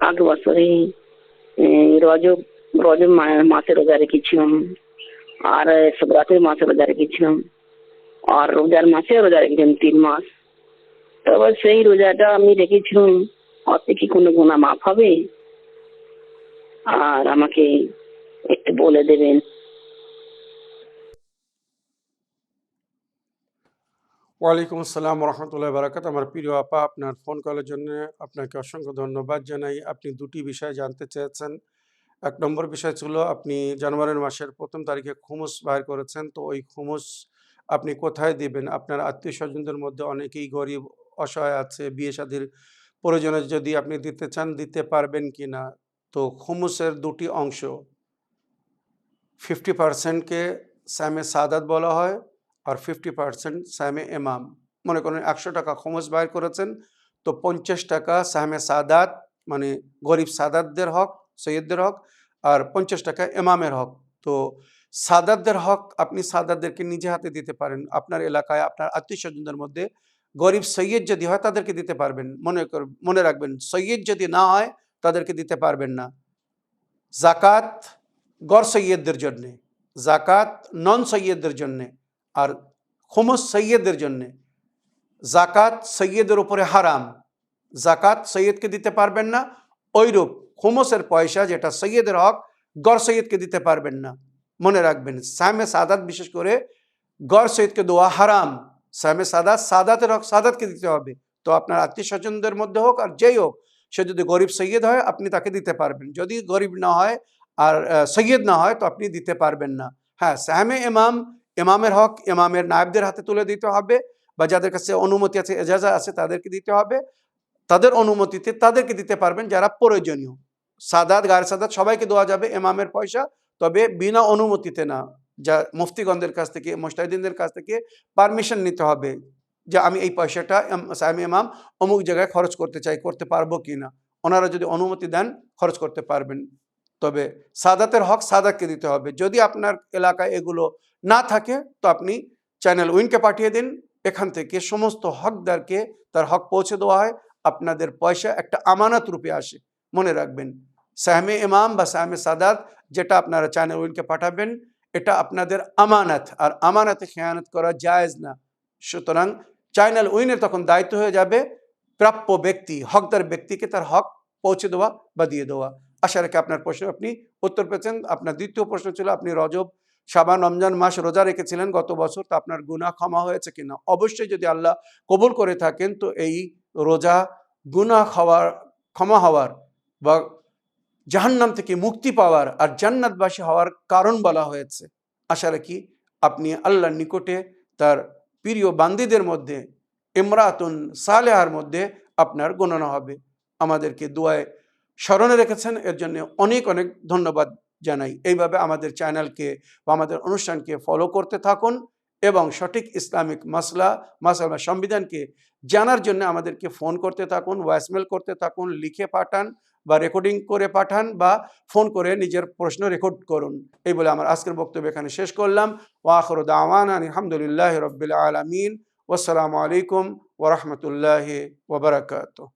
আগের বছরে রজব রজব মাসে রোজা রেখেছিলাম, আর শিবরাত্রির মাসে রোজা রেখেছিলাম, আর রোজার মাসে রোজা রেখেছিলাম 3 মাস। তবে সেই রোজাটা আমি রেখেছিলাম, অতে কি কোনো গুনাহ মাফ হবে? আর আমাকে একটু বলে দেবেন। ওয়ালাইকুম আসসালাম রহমতুল্লাহ বারাকাত। আমার প্রিয় আপা, আপনার ফোন কলের জন্য আপনাকে অসংখ্য ধন্যবাদ জানাই। আপনি দুটি বিষয় জানতে চেয়েছেন। 1 নম্বর বিষয় ছিল আপনি জানুয়ারি মাসের 1ম তারিখে খুমুস বাইর করেছেন, তো ওই খুমুস আপনি কোথায় দিবেন? আপনার আত্মীয় স্বজনদের মধ্যে অনেকেই গরিব অসহায় আছে, বিয়ে শাদীর প্রয়োজনে যদি আপনি দিতে চান দিতে পারবেন কিনা? তো খুমুসের দুটি অংশ, 50%কে সামে সাদাত বলা হয় আর 50% সামে ইমাম। মনে করেন 100 টাকা খুমুস বাইর করেছেন, তো 50 টাকা সাহমে সাদাত মানে গরিব সাদাতদের হক, সৈয়দদের হক, আর 50 টাকা ইমামের হক। তো সাদাতদের হক আপনি সাদাতদেরকে নিজে হাতে দিতে পারেন। আপনার এলাকায় আপনার আত্মীয় স্বজনদের মধ্যে গরিব সৈয়দ যদি হয় তাদেরকে দিতে পারবেন। মনে রাখবেন, সৈয়দ যদি না হয় তাদেরকে দিতে পারবেন না। জাকাত গড় সৈয়দদের জন্যে, জাকাত নন সৈয়দদের জন্যে, আর খুমুস সৈয়দদের জন্যে। জাকাত সৈয়দের উপরে হারাম, জাকাত সৈয়দকে দিতে পারবেন না। ওইরূপ খুমুসের পয়সা যেটা সৈয়দের হক, গড় সৈয়দকে দিতে পারবেন না। মনে রাখবেন, সাহমে সাদাত বিশেষ করে গড় সৈয়দকে দেওয়া হারাম। সাহমে সাদাত সাদাতের হক সাদাতকে দিতে হবে। তো আপনার আত্মীয় স্বজনদের মধ্যে হোক আর যেই হোক, সে যদি গরিব সৈয়দ হয় আপনি তাকে দিতে পারবেন। যদি গরিব না হয় আর সৈয়দ না হয় তো আপনি দিতে পারবেন না। হ্যাঁ, সাহমে ইমাম, ইমামের হক ইমামের নায়েবদের হাতে তুলে দিতে হবে, বা যাদের কাছে অনুমতি আছে, এজাজা আছে, তাদেরকে দিতে হবে। তাদের অনুমতিতে তাদেরকে দিতে পারবেন যারা প্রয়োজনীয়। সাদাত গায়ের সাদাত সবাইকে দেওয়া যাবে ইমামের পয়সা, তবে বিনা অনুমতিতে না। যা মুফতিগণদের কাছ থেকে, মুজতাহিদিনদের কাছ থেকে পারমিশন নিতে হবে যে আমি এই পয়সাটা সামি ইমাম অমুক জায়গায় খরচ করতে চাই, করতে পারবো কি না। ওনারা যদি অনুমতি দেন খরচ করতে পারবেন। তবে সাদাতের হক সাদাতকে দিতে হবে। যদি আপনার এলাকায় এগুলো না থাকে তো আপনি চ্যানেল উইনকে পাঠিয়ে দিন। এখান থেকে সমস্ত হকদারকে তার হক পৌঁছে দেওয়া হয়। আপনাদের পয়সা একটা আমানত রূপে আসে। মনে রাখবেন, সাহমে ইমাম বা সাহমে সাদাত যেটা আপনারা চ্যানেল উইনকে পাঠাবেন, এটা আপনাদের আমানত, আর আমানতে খেয়ানত করা জায়েজ না। সুতরাং চ্যানেল উইনের তখন দায়িত্ব হয়ে যাবে প্রাপ্য ব্যক্তি, হকদার ব্যক্তিকে তার হক পৌঁছে দেওয়া বা দিয়ে দেওয়া। আশা রেখে আপনার প্রশ্ন আপনি উত্তর পেয়েছেন। আপনার দ্বিতীয় প্রশ্ন ছিল আপনি রজব, শাবান, রমজান মাস রোজা রেখেছিলেন গত বছর, তো আপনার গুনাহ ক্ষমা হয়েছে কিনা। অবশ্যই যদি আল্লাহ কবুল করে থাকেন তো এই রোজা গুনাহ ক্ষমা হওয়ার বা জাহান্নাম থেকে মুক্তি পাওয়ার আর জান্নাতবাসী হওয়ার কারণ বলা হয়েছে। আশা রাখি আপনি আল্লাহর নিকটে তার প্রিয় বান্দীদের মধ্যে, ইমরাতুন সালেহার মধ্যে আপনার গণনা হবে। আমাদেরকে দোয়ায় স্মরণে রেখেছেন, এর জন্য অনেক অনেক ধন্যবাদ জানাই। এইভাবে আমাদের চ্যানেলকে বা আমাদের অনুষ্ঠানকে ফলো করতে থাকুন এবং সঠিক ইসলামিক মাসলা সংবিধানকে জানার জন্য আমাদেরকে ফোন করতে থাকুন, ভয়েসমেল করতে থাকুন, লিখে পাঠান বা রেকর্ডিং করে পাঠান, বা ফোন করে নিজের প্রশ্ন রেকর্ড করুন। এই বলে আমার আজকের বক্তব্য এখানে শেষ করলাম। ওয়া আখিরু দাওয়ানা আলহামদুলিল্লাহি রাব্বিল আলামিন। ওয়াসসালামু আলাইকুম ওয়া রাহমাতুল্লাহি ওয়া বারাকাতুহু।